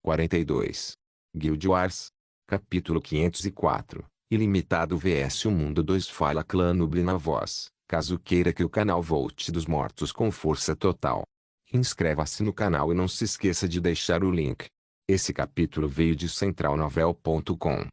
42. Guild Wars. Capítulo 504. Ilimitado vs o Mundo 2. Fala Clã Noob na voz, caso queira que o canal volte dos mortos com força total. Inscreva-se no canal e não se esqueça de deixar o link. Esse capítulo veio de centralnovel.com.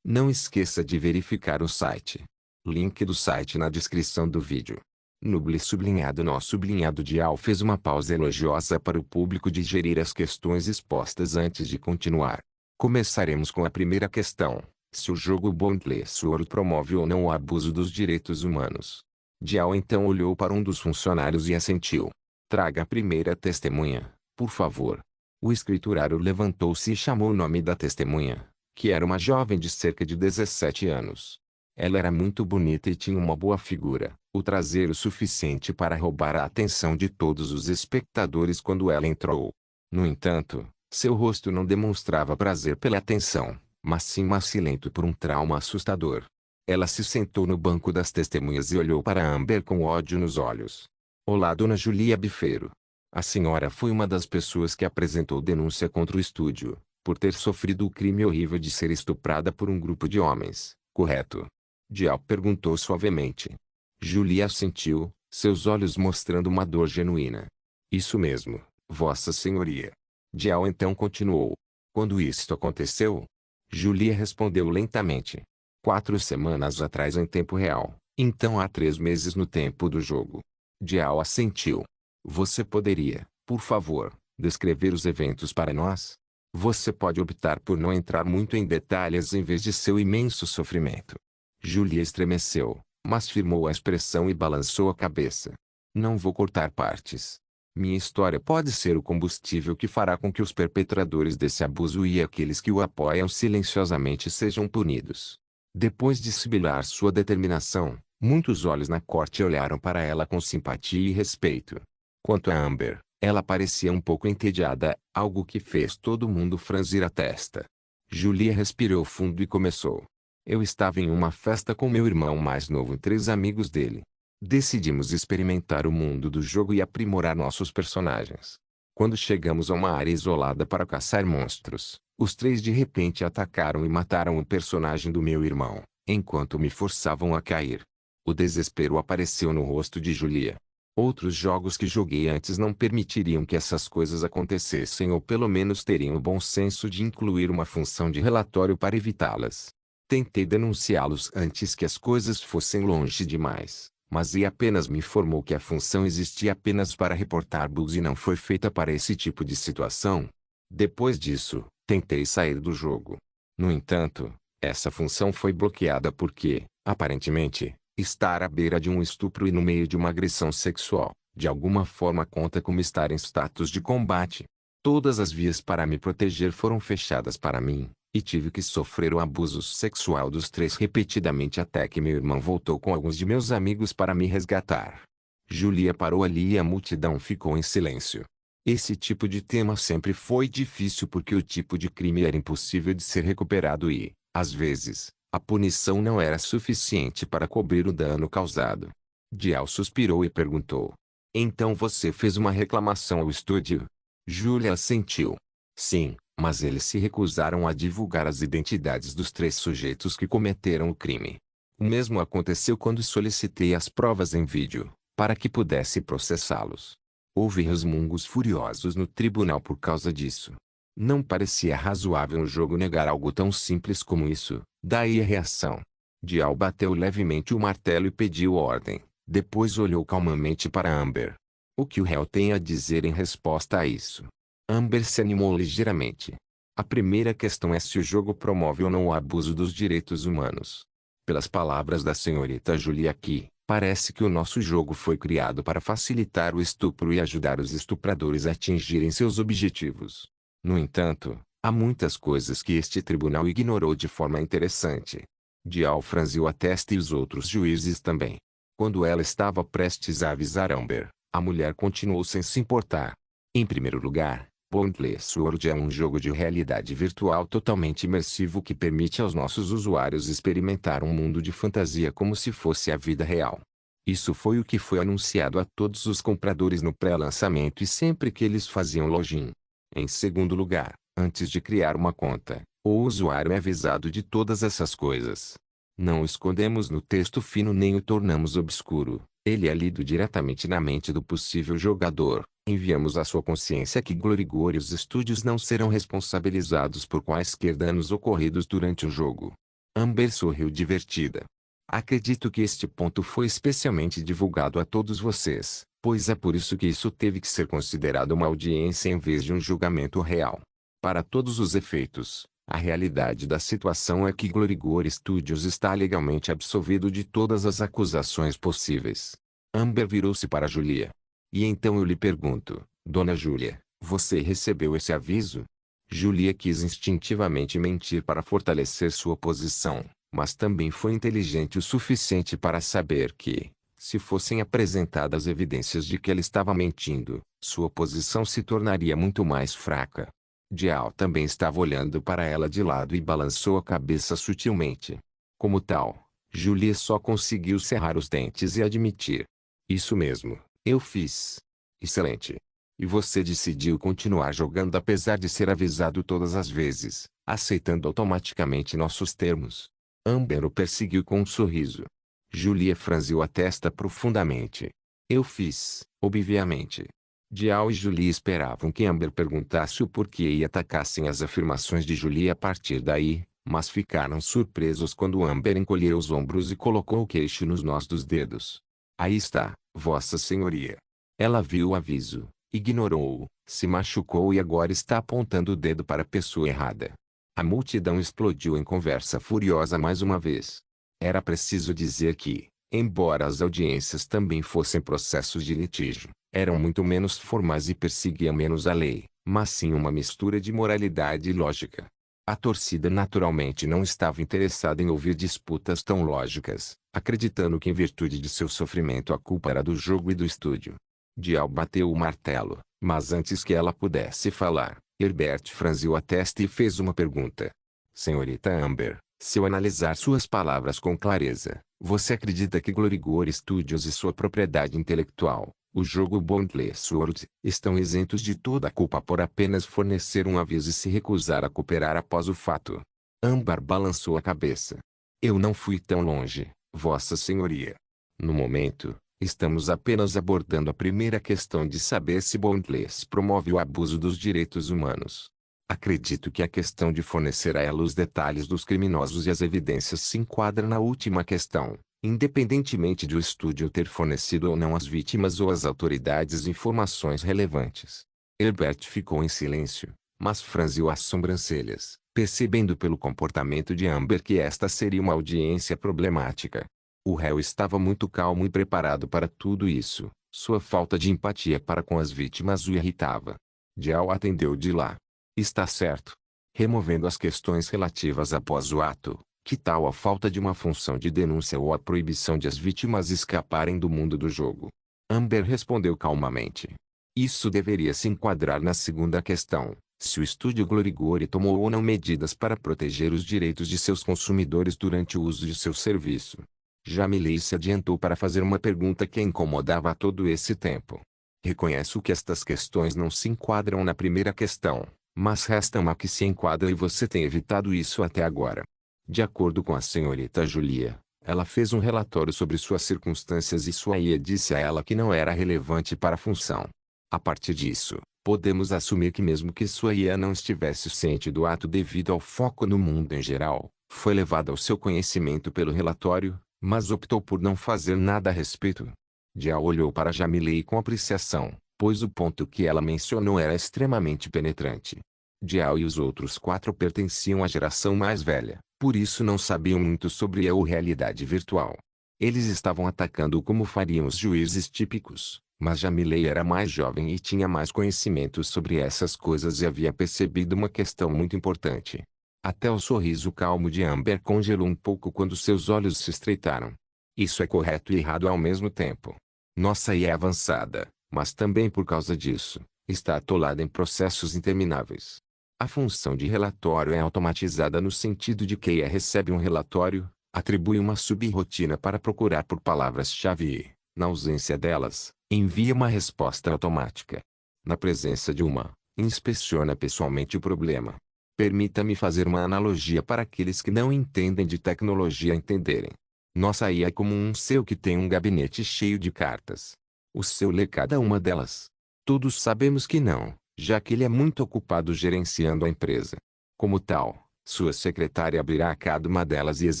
Não esqueça de verificar o site. Link do site na descrição do vídeo. Noob sublinhado nó sublinhado Dial fez uma pausa elogiosa para o público digerir as questões expostas antes de continuar. Começaremos com a primeira questão: se o jogo Boundless Sword promove ou não o abuso dos direitos humanos. Dial então olhou para um dos funcionários e assentiu. Traga a primeira testemunha, por favor. O escriturário levantou-se e chamou o nome da testemunha, que era uma jovem de cerca de 17 anos. Ela era muito bonita e tinha uma boa figura, o traseiro suficiente para roubar a atenção de todos os espectadores quando ela entrou. No entanto, seu rosto não demonstrava prazer pela atenção, mas sim macilento por um trauma assustador. Ela se sentou no banco das testemunhas e olhou para Amber com ódio nos olhos. Olá, Dona Julia Bifeiro. A senhora foi uma das pessoas que apresentou denúncia contra o estúdio, por ter sofrido o crime horrível de ser estuprada por um grupo de homens, correto? Dial perguntou suavemente. Julia assentiu, seus olhos mostrando uma dor genuína. Isso mesmo, Vossa Senhoria. Dial então continuou. Quando isto aconteceu? Julia respondeu lentamente. 4 semanas atrás em tempo real, então há 3 meses no tempo do jogo. Dial assentiu. Você poderia, por favor, descrever os eventos para nós? Você pode optar por não entrar muito em detalhes em vez de seu imenso sofrimento. Julia estremeceu, mas firmou a expressão e balançou a cabeça. Não vou cortar partes. Minha história pode ser o combustível que fará com que os perpetradores desse abuso e aqueles que o apoiam silenciosamente sejam punidos. Depois de sibilar sua determinação, muitos olhos na corte olharam para ela com simpatia e respeito. Quanto a Amber, ela parecia um pouco entediada, algo que fez todo mundo franzir a testa. Julia respirou fundo e começou. Eu estava em uma festa com meu irmão mais novo e 3 amigos dele. Decidimos experimentar o mundo do jogo e aprimorar nossos personagens. Quando chegamos a uma área isolada para caçar monstros, os 3 de repente atacaram e mataram o personagem do meu irmão, enquanto me forçavam a cair. O desespero apareceu no rosto de Julia. Outros jogos que joguei antes não permitiriam que essas coisas acontecessem ou pelo menos teriam o bom senso de incluir uma função de relatório para evitá-las. Tentei denunciá-los antes que as coisas fossem longe demais, mas e apenas me informou que a função existia apenas para reportar bugs e não foi feita para esse tipo de situação. Depois disso, tentei sair do jogo. No entanto, essa função foi bloqueada porque, aparentemente, estar à beira de um estupro e no meio de uma agressão sexual, de alguma forma conta como estar em status de combate. Todas as vias para me proteger foram fechadas para mim, e tive que sofrer o abuso sexual dos 3 repetidamente até que meu irmão voltou com alguns de meus amigos para me resgatar. Julia parou ali e a multidão ficou em silêncio. Esse tipo de tema sempre foi difícil porque o tipo de crime era impossível de ser recuperado e, às vezes, a punição não era suficiente para cobrir o dano causado. Dial suspirou e perguntou. Então você fez uma reclamação ao estúdio? Julia assentiu. Sim, mas eles se recusaram a divulgar as identidades dos 3 sujeitos que cometeram o crime. O mesmo aconteceu quando solicitei as provas em vídeo, para que pudesse processá-los. Houve resmungos furiosos no tribunal por causa disso. Não parecia razoável no jogo negar algo tão simples como isso, daí a reação. Dial bateu levemente o martelo e pediu ordem, depois olhou calmamente para Amber. O que o réu tem a dizer em resposta a isso? Amber se animou ligeiramente. A primeira questão é se o jogo promove ou não o abuso dos direitos humanos. Pelas palavras da senhorita Julia aqui, parece que o nosso jogo foi criado para facilitar o estupro e ajudar os estupradores a atingirem seus objetivos. No entanto, há muitas coisas que este tribunal ignorou de forma interessante. Dial franziu a testa e os outros juízes também. Quando ela estava prestes a avisar Amber, a mulher continuou sem se importar. Em primeiro lugar, Boundless Sword é um jogo de realidade virtual totalmente imersivo que permite aos nossos usuários experimentar um mundo de fantasia como se fosse a vida real. Isso foi o que foi anunciado a todos os compradores no pré-lançamento e sempre que eles faziam login. Em segundo lugar, Antes de criar uma conta, o usuário é avisado de todas essas coisas. Não o escondemos no texto fino nem o tornamos obscuro. Ele é lido diretamente na mente do possível jogador. Enviamos à sua consciência que Glorigor e os estúdios não serão responsabilizados por quaisquer danos ocorridos durante o jogo. Amber sorriu divertida. Acredito que este ponto foi especialmente divulgado a todos vocês, pois é por isso que isso teve que ser considerado uma audiência em vez de um julgamento real. Para todos os efeitos, a realidade da situação é que Glorigor Studios está legalmente absolvido de todas as acusações possíveis. Amber virou-se para Julia. E então eu lhe pergunto, Dona Julia, você recebeu esse aviso? Julia quis instintivamente mentir para fortalecer sua posição, mas também foi inteligente o suficiente para saber que, se fossem apresentadas evidências de que ela estava mentindo, sua posição se tornaria muito mais fraca. Dial também estava olhando para ela de lado e balançou a cabeça sutilmente. Como tal, Julia só conseguiu cerrar os dentes e admitir. Isso mesmo, eu fiz. Excelente. E você decidiu continuar jogando apesar de ser avisado todas as vezes, aceitando automaticamente nossos termos. Amber o perseguiu com um sorriso. Julia franziu a testa profundamente. Eu fiz, obviamente. Dial e Julia esperavam que Amber perguntasse o porquê e atacassem as afirmações de Julia a partir daí, mas ficaram surpresos quando Amber encolheu os ombros e colocou o queixo nos nós dos dedos. Aí está, Vossa Senhoria. Ela viu o aviso, ignorou-o, se machucou e agora está apontando o dedo para a pessoa errada. A multidão explodiu em conversa furiosa mais uma vez. Era preciso dizer que, embora as audiências também fossem processos de litígio, eram muito menos formais e perseguiam menos a lei, mas sim uma mistura de moralidade e lógica. A torcida naturalmente não estava interessada em ouvir disputas tão lógicas, acreditando que em virtude de seu sofrimento a culpa era do jogo e do estúdio. Dial bateu o martelo, mas antes que ela pudesse falar, Herbert franziu a testa e fez uma pergunta. Senhorita Amber, se eu analisar suas palavras com clareza, você acredita que Glorigor Studios e sua propriedade intelectual, o jogo Boundless Sword, estão isentos de toda a culpa por apenas fornecer um aviso e se recusar a cooperar após o fato? Amber balançou a cabeça. Eu não fui tão longe, Vossa Senhoria. No momento, estamos apenas abordando a primeira questão de saber se Boundless promove o abuso dos direitos humanos. Acredito que a questão de fornecer a ela os detalhes dos criminosos e as evidências se enquadra na última questão, independentemente de o estúdio ter fornecido ou não às vítimas ou às autoridades informações relevantes. Herbert ficou em silêncio, mas franziu as sobrancelhas, percebendo pelo comportamento de Amber que esta seria uma audiência problemática. O réu estava muito calmo e preparado para tudo isso. Sua falta de empatia para com as vítimas o irritava. Dial atendeu de lá. Está certo. Removendo as questões relativas após o ato, que tal a falta de uma função de denúncia ou a proibição de as vítimas escaparem do mundo do jogo? Amber respondeu calmamente. Isso deveria se enquadrar na segunda questão, se o estúdio Glorigor tomou ou não medidas para proteger os direitos de seus consumidores durante o uso de seu serviço. Jamilei se adiantou para fazer uma pergunta que a incomodava a todo esse tempo. Reconheço que estas questões não se enquadram na primeira questão, mas resta uma que se enquadra e você tem evitado isso até agora. De acordo com a senhorita Julia, ela fez um relatório sobre suas circunstâncias e sua IA disse a ela que não era relevante para a função. A partir disso, podemos assumir que mesmo que sua IA não estivesse ciente do ato devido ao foco no mundo em geral, foi levada ao seu conhecimento pelo relatório, mas optou por não fazer nada a respeito. Dial olhou para Jamilei com apreciação, pois o ponto que ela mencionou era extremamente penetrante. Dial e os outros 4 pertenciam à geração mais velha, por isso não sabiam muito sobre a realidade virtual. Eles estavam atacando como fariam os juízes típicos, mas Jamilei era mais jovem e tinha mais conhecimentos sobre essas coisas e havia percebido uma questão muito importante. Até o sorriso calmo de Amber congelou um pouco quando seus olhos se estreitaram. Isso é correto e errado ao mesmo tempo. Nossa IA é avançada, mas também por causa disso, está atolada em processos intermináveis. A função de relatório é automatizada no sentido de que a IA recebe um relatório, atribui uma subrotina para procurar por palavras-chave e, na ausência delas, envia uma resposta automática. Na presença de uma Inspeciona pessoalmente o problema. Permita-me fazer uma analogia para aqueles que não entendem de tecnologia entenderem. Nossa IA é como um seu que tem um gabinete cheio de cartas. O seu lê cada uma delas. Todos sabemos que não, já que ele é muito ocupado gerenciando a empresa. Como tal, sua secretária abrirá cada uma delas e as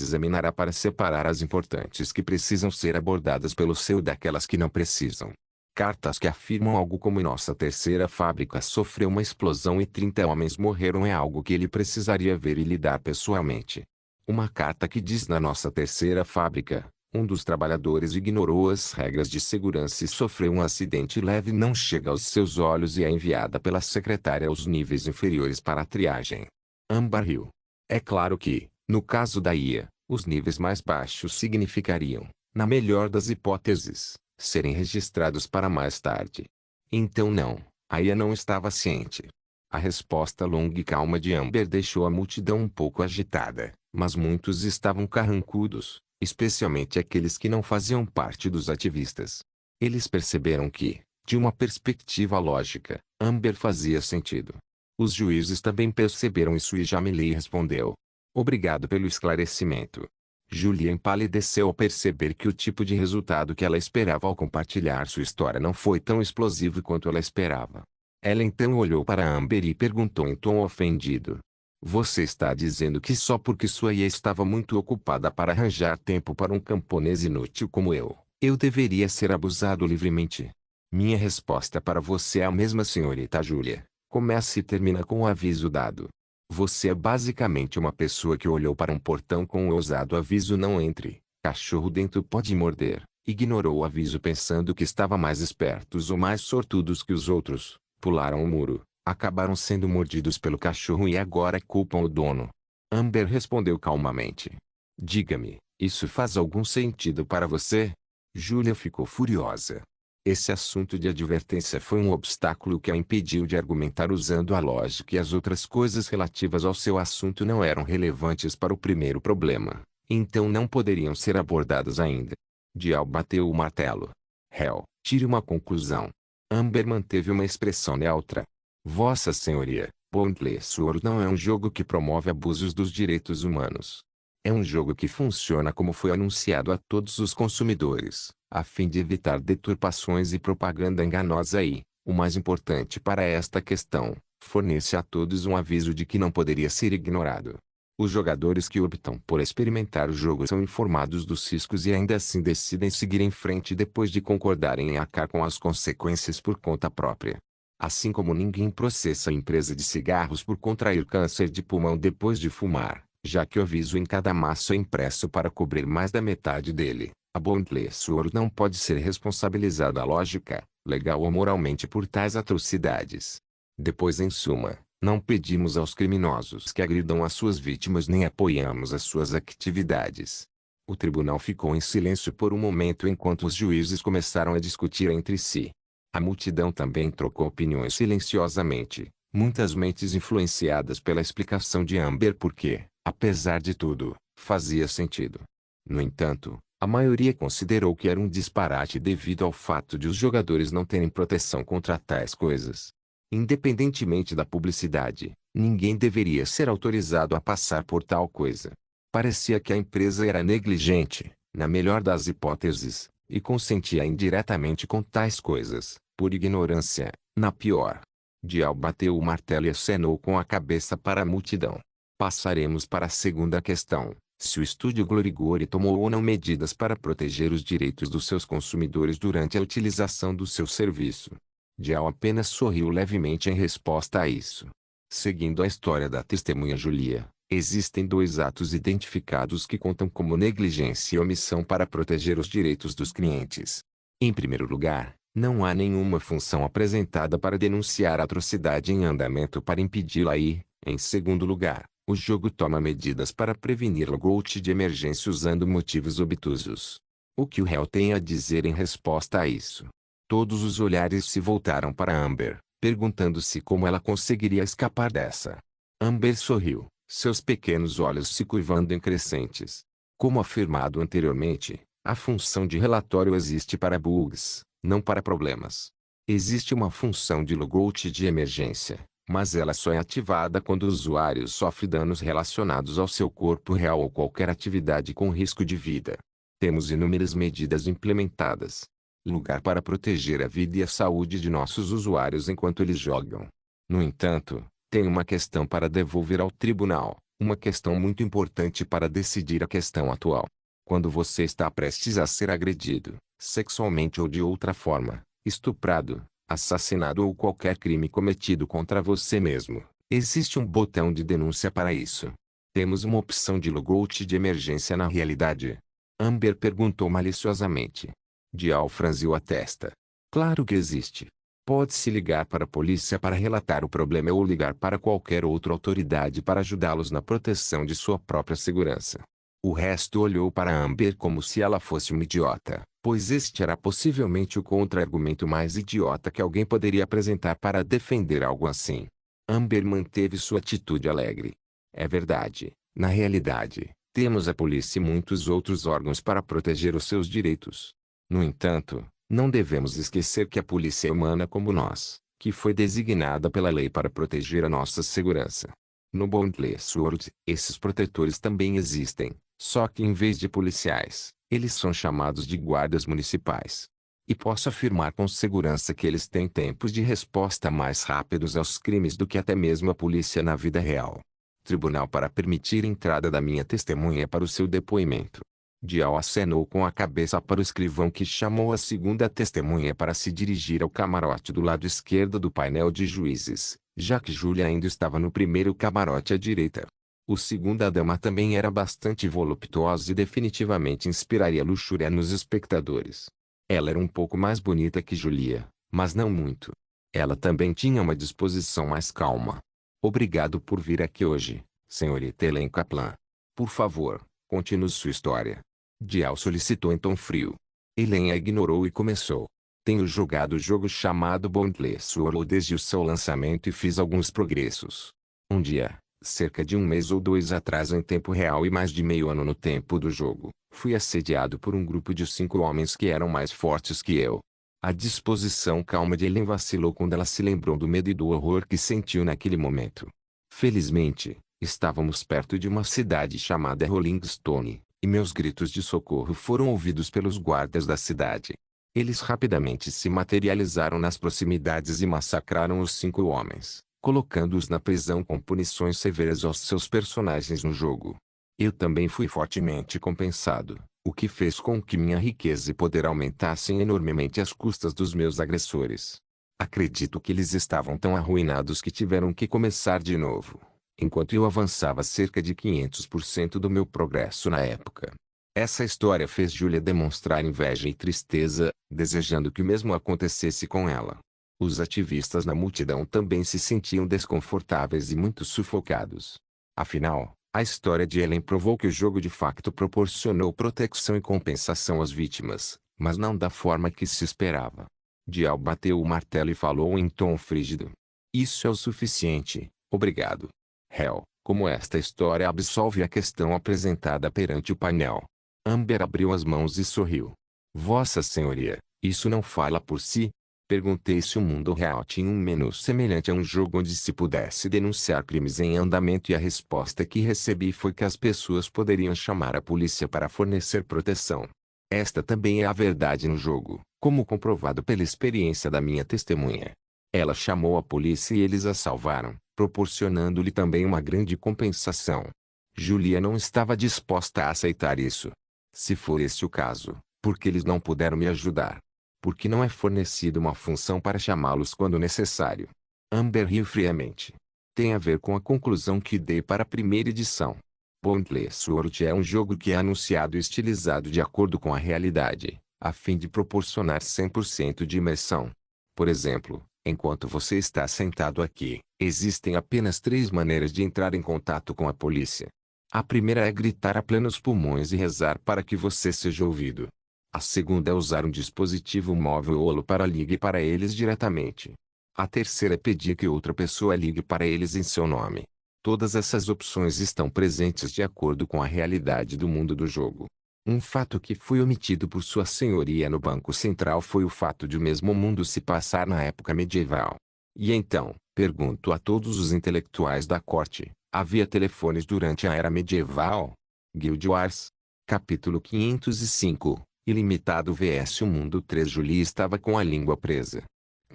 examinará para separar as importantes que precisam ser abordadas pelo seu daquelas que não precisam. Cartas que afirmam algo como nossa terceira fábrica sofreu uma explosão e 30 homens morreram é algo que ele precisaria ver e lidar pessoalmente. Uma carta que diz na nossa terceira fábrica, um dos trabalhadores ignorou as regras de segurança e sofreu um acidente leve não chega aos seus olhos e é enviada pela secretária aos níveis inferiores para a triagem. Amber riu. É claro que, no caso da IA, os níveis mais baixos significariam, na melhor das hipóteses, serem registrados para mais tarde. Então não, a IA não estava ciente. A resposta longa e calma de Amber deixou a multidão um pouco agitada, mas muitos estavam carrancudos, especialmente aqueles que não faziam parte dos ativistas. Eles perceberam que, de uma perspectiva lógica, Amber fazia sentido. Os juízes também perceberam isso e Jamilei respondeu. Obrigado pelo esclarecimento. Julia empalideceu ao perceber que o tipo de resultado que ela esperava ao compartilhar sua história não foi tão explosivo quanto ela esperava. Ela então olhou para Amber e perguntou em tom ofendido. Você está dizendo que só porque sua IA estava muito ocupada para arranjar tempo para um camponês inútil como eu deveria ser abusado livremente? Minha resposta para você é a mesma, senhorita Julia. Começa e termina com o aviso dado. Você é basicamente uma pessoa que olhou para um portão com o ousado aviso não entre, cachorro dentro pode morder, ignorou o aviso pensando que estava mais espertos ou mais sortudos que os outros, pularam o muro, acabaram sendo mordidos pelo cachorro e agora culpam o dono. Amber respondeu calmamente. Diga-me, isso faz algum sentido para você? Julia ficou furiosa. Esse assunto de advertência foi um obstáculo que a impediu de argumentar usando a lógica e as outras coisas relativas ao seu assunto não eram relevantes para o primeiro problema, então não poderiam ser abordadas ainda. Dial bateu o martelo. Hell, tire uma conclusão. Amber manteve uma expressão neutra. Vossa Senhoria, Boundless Sword não é um jogo que promove abusos dos direitos humanos. É um jogo que funciona como foi anunciado a todos os consumidores, a fim de evitar deturpações e propaganda enganosa e, o mais importante para esta questão, fornece a todos um aviso de que não poderia ser ignorado. Os jogadores que optam por experimentar o jogo são informados dos riscos e ainda assim decidem seguir em frente depois de concordarem em arcar com as consequências por conta própria. Assim como ninguém processa a empresa de cigarros por contrair câncer de pulmão depois de fumar, já que o aviso em cada maço é impresso para cobrir mais da metade dele, a Boundless Sword não pode ser responsabilizada lógica, legal ou moralmente por tais atrocidades. Depois em suma, não pedimos aos criminosos que agridam as suas vítimas nem apoiamos as suas atividades. O tribunal ficou em silêncio por um momento enquanto os juízes começaram a discutir entre si. A multidão também trocou opiniões silenciosamente, muitas mentes influenciadas pela explicação de Amber porque, apesar de tudo, fazia sentido. No entanto, a maioria considerou que era um disparate devido ao fato de os jogadores não terem proteção contra tais coisas. Independentemente da publicidade, ninguém deveria ser autorizado a passar por tal coisa. Parecia que a empresa era negligente, na melhor das hipóteses, e consentia indiretamente com tais coisas, por ignorância, na pior. Dial bateu o martelo e acenou com a cabeça para a multidão. Passaremos para a segunda questão. Se o estúdio Glorigori tomou ou não medidas para proteger os direitos dos seus consumidores durante a utilização do seu serviço. Dial apenas sorriu levemente em resposta a isso. Seguindo a história da testemunha Julia, existem dois atos identificados que contam como negligência e omissão para proteger os direitos dos clientes. Em primeiro lugar, não há nenhuma função apresentada para denunciar a atrocidade em andamento para impedi-la e, em segundo lugar, o jogo toma medidas para prevenir logout de emergência usando motivos obtusos. O que o réu tem a dizer em resposta a isso? Todos os olhares se voltaram para Amber, perguntando-se como ela conseguiria escapar dessa. Amber sorriu, seus pequenos olhos se curvando em crescentes. Como afirmado anteriormente, a função de relatório existe para bugs, não para problemas. Existe uma função de logout de emergência, mas ela só é ativada quando o usuário sofre danos relacionados ao seu corpo real ou qualquer atividade com risco de vida. Temos inúmeras medidas implementadas. Lugar para proteger a vida e a saúde de nossos usuários enquanto eles jogam. No entanto, tem uma questão para devolver ao tribunal, uma questão muito importante para decidir a questão atual. Quando você está prestes a ser agredido, sexualmente ou de outra forma, estuprado, assassinado ou qualquer crime cometido contra você mesmo, existe um botão de denúncia para isso. Temos uma opção de logout de emergência na realidade? Amber perguntou maliciosamente. Dial franziu a testa. Claro que existe. Pode-se ligar para a polícia para relatar o problema ou ligar para qualquer outra autoridade para ajudá-los na proteção de sua própria segurança. O resto olhou para Amber como se ela fosse uma idiota, pois este era possivelmente o contra-argumento mais idiota que alguém poderia apresentar para defender algo assim. Amber manteve sua atitude alegre. É verdade, na realidade, temos a polícia e muitos outros órgãos para proteger os seus direitos. No entanto, não devemos esquecer que a polícia é humana como nós, que foi designada pela lei para proteger a nossa segurança. No Boundless World, esses protetores também existem, só que em vez de policiais, eles são chamados de guardas municipais. E posso afirmar com segurança que eles têm tempos de resposta mais rápidos aos crimes do que até mesmo a polícia na vida real. Tribunal para permitir entrada da minha testemunha para o seu depoimento. Dial acenou com a cabeça para o escrivão que chamou a segunda testemunha para se dirigir ao camarote do lado esquerdo do painel de juízes, já que Julia ainda estava no primeiro camarote à direita. O segunda dama também era bastante voluptuosa e definitivamente inspiraria luxúria nos espectadores. Ela era um pouco mais bonita que Julia, mas não muito. Ela também tinha uma disposição mais calma. Obrigado por vir aqui hoje, senhorita Ellen Kaplan. Por favor, continue sua história. Dial solicitou em tom frio. Ellen a ignorou e começou. Tenho jogado o jogo chamado Boundless World desde o seu lançamento e fiz alguns progressos. Um dia, cerca de um mês ou dois atrás em tempo real e mais de meio ano no tempo do jogo, fui assediado por um grupo de 5 homens que eram mais fortes que eu. A disposição calma de Ellen vacilou quando ela se lembrou do medo e do horror que sentiu naquele momento. Felizmente, estávamos perto de uma cidade chamada Rolling Stone, e meus gritos de socorro foram ouvidos pelos guardas da cidade. Eles rapidamente se materializaram nas proximidades e massacraram os 5 homens, colocando-os na prisão com punições severas aos seus personagens no jogo. Eu também fui fortemente compensado, o que fez com que minha riqueza e poder aumentassem enormemente às custas dos meus agressores. Acredito que eles estavam tão arruinados que tiveram que começar de novo, enquanto eu avançava cerca de 500% do meu progresso na época. Essa história fez Julia demonstrar inveja e tristeza, desejando que o mesmo acontecesse com ela. Os ativistas na multidão também se sentiam desconfortáveis e muito sufocados. Afinal, a história de Ellen provou que o jogo de facto proporcionou proteção e compensação às vítimas, mas não da forma que se esperava. Dial bateu o martelo e falou em tom frígido. Isso é o suficiente, obrigado. Réu, como esta história absolve a questão apresentada perante o painel. Amber abriu as mãos e sorriu. Vossa Senhoria, isso não fala por si? Perguntei se o mundo real tinha um menu semelhante a um jogo onde se pudesse denunciar crimes em andamento e a resposta que recebi foi que as pessoas poderiam chamar a polícia para fornecer proteção. Esta também é a verdade no jogo, como comprovado pela experiência da minha testemunha. Ela chamou a polícia e eles a salvaram, proporcionando-lhe também uma grande compensação. Julia não estava disposta a aceitar isso. Se for este o caso, por que eles não puderam me ajudar? Porque não é fornecida uma função para chamá-los quando necessário. Amber riu friamente. Tem a ver com a conclusão que dei para a primeira edição. Boundless World é um jogo que é anunciado e estilizado de acordo com a realidade, a fim de proporcionar 100% de imersão. Por exemplo, enquanto você está sentado aqui, existem apenas 3 maneiras de entrar em contato com a polícia. A primeira é gritar a plenos pulmões e rezar para que você seja ouvido. A segunda é usar um dispositivo móvel ou para ligue para eles diretamente. A terceira é pedir que outra pessoa ligue para eles em seu nome. Todas essas opções estão presentes de acordo com a realidade do mundo do jogo. Um fato que foi omitido por Sua Senhoria no Banco Central foi o fato de o mesmo mundo se passar na época medieval. E então, Pergunto a todos os intelectuais da corte: havia telefones durante a era medieval? Guild Wars. Capítulo 505. Ilimitado vs o Mundo 3. Julie estava com a língua presa.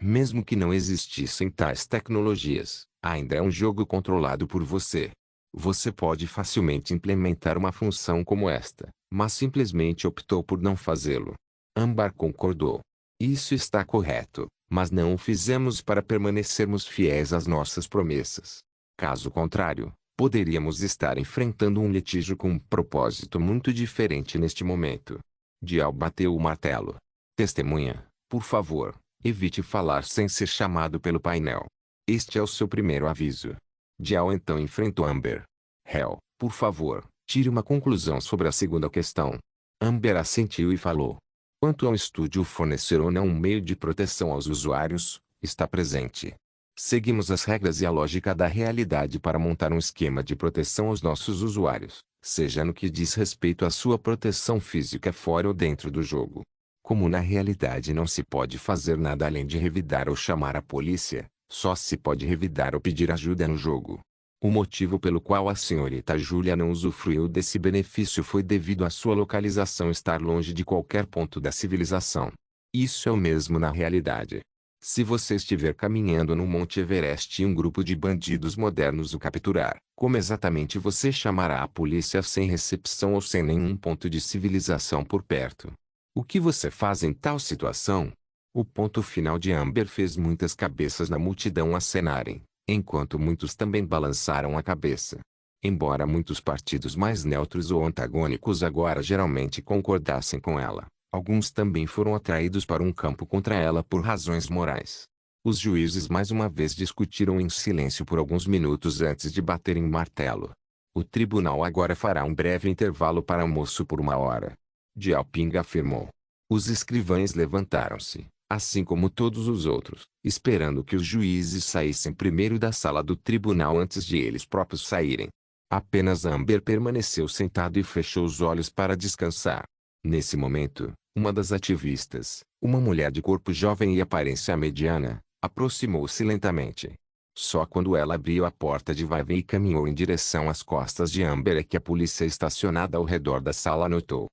Mesmo que não existissem tais tecnologias, ainda é um jogo controlado por você. Você pode facilmente implementar uma função como esta, mas simplesmente optou por não fazê-lo. Ambar concordou. Isso está correto, mas não o fizemos para permanecermos fiéis às nossas promessas. Caso contrário, poderíamos estar enfrentando um litígio com um propósito muito diferente neste momento. Dial bateu o martelo. Testemunha, por favor, evite falar sem ser chamado pelo painel. Este é o seu primeiro aviso. Dial então enfrentou Amber. Hel, por favor, tire uma conclusão sobre a segunda questão. Amber assentiu e falou. Quanto ao estúdio fornecer ou não um meio de proteção aos usuários, está presente. Seguimos as regras e a lógica da realidade para montar um esquema de proteção aos nossos usuários, seja no que diz respeito à sua proteção física fora ou dentro do jogo. Como na realidade não se pode fazer nada além de revidar ou chamar a polícia, só se pode revidar ou pedir ajuda no jogo. O motivo pelo qual a senhorita Julia não usufruiu desse benefício foi devido à sua localização estar longe de qualquer ponto da civilização. Isso é o mesmo na realidade. Se você estiver caminhando no Monte Everest e um grupo de bandidos modernos o capturar, como exatamente você chamará a polícia sem recepção ou sem nenhum ponto de civilização por perto? O que você faz em tal situação? O ponto final de Amber fez muitas cabeças na multidão acenarem, enquanto muitos também balançaram a cabeça. Embora muitos partidos mais neutros ou antagônicos agora geralmente concordassem com ela, alguns também foram atraídos para um campo contra ela por razões morais. Os juízes mais uma vez discutiram em silêncio por alguns minutos antes de baterem o martelo. O tribunal agora fará um breve intervalo para almoço por 1 hora. Dialping afirmou. Os escrivães levantaram-se, assim como todos os outros, esperando que os juízes saíssem primeiro da sala do tribunal antes de eles próprios saírem. Apenas Amber permaneceu sentado e fechou os olhos para descansar. Nesse momento, uma das ativistas, uma mulher de corpo jovem e aparência mediana, aproximou-se lentamente. Só quando ela abriu a porta de vai-vem e caminhou em direção às costas de Amber é que a polícia estacionada ao redor da sala notou.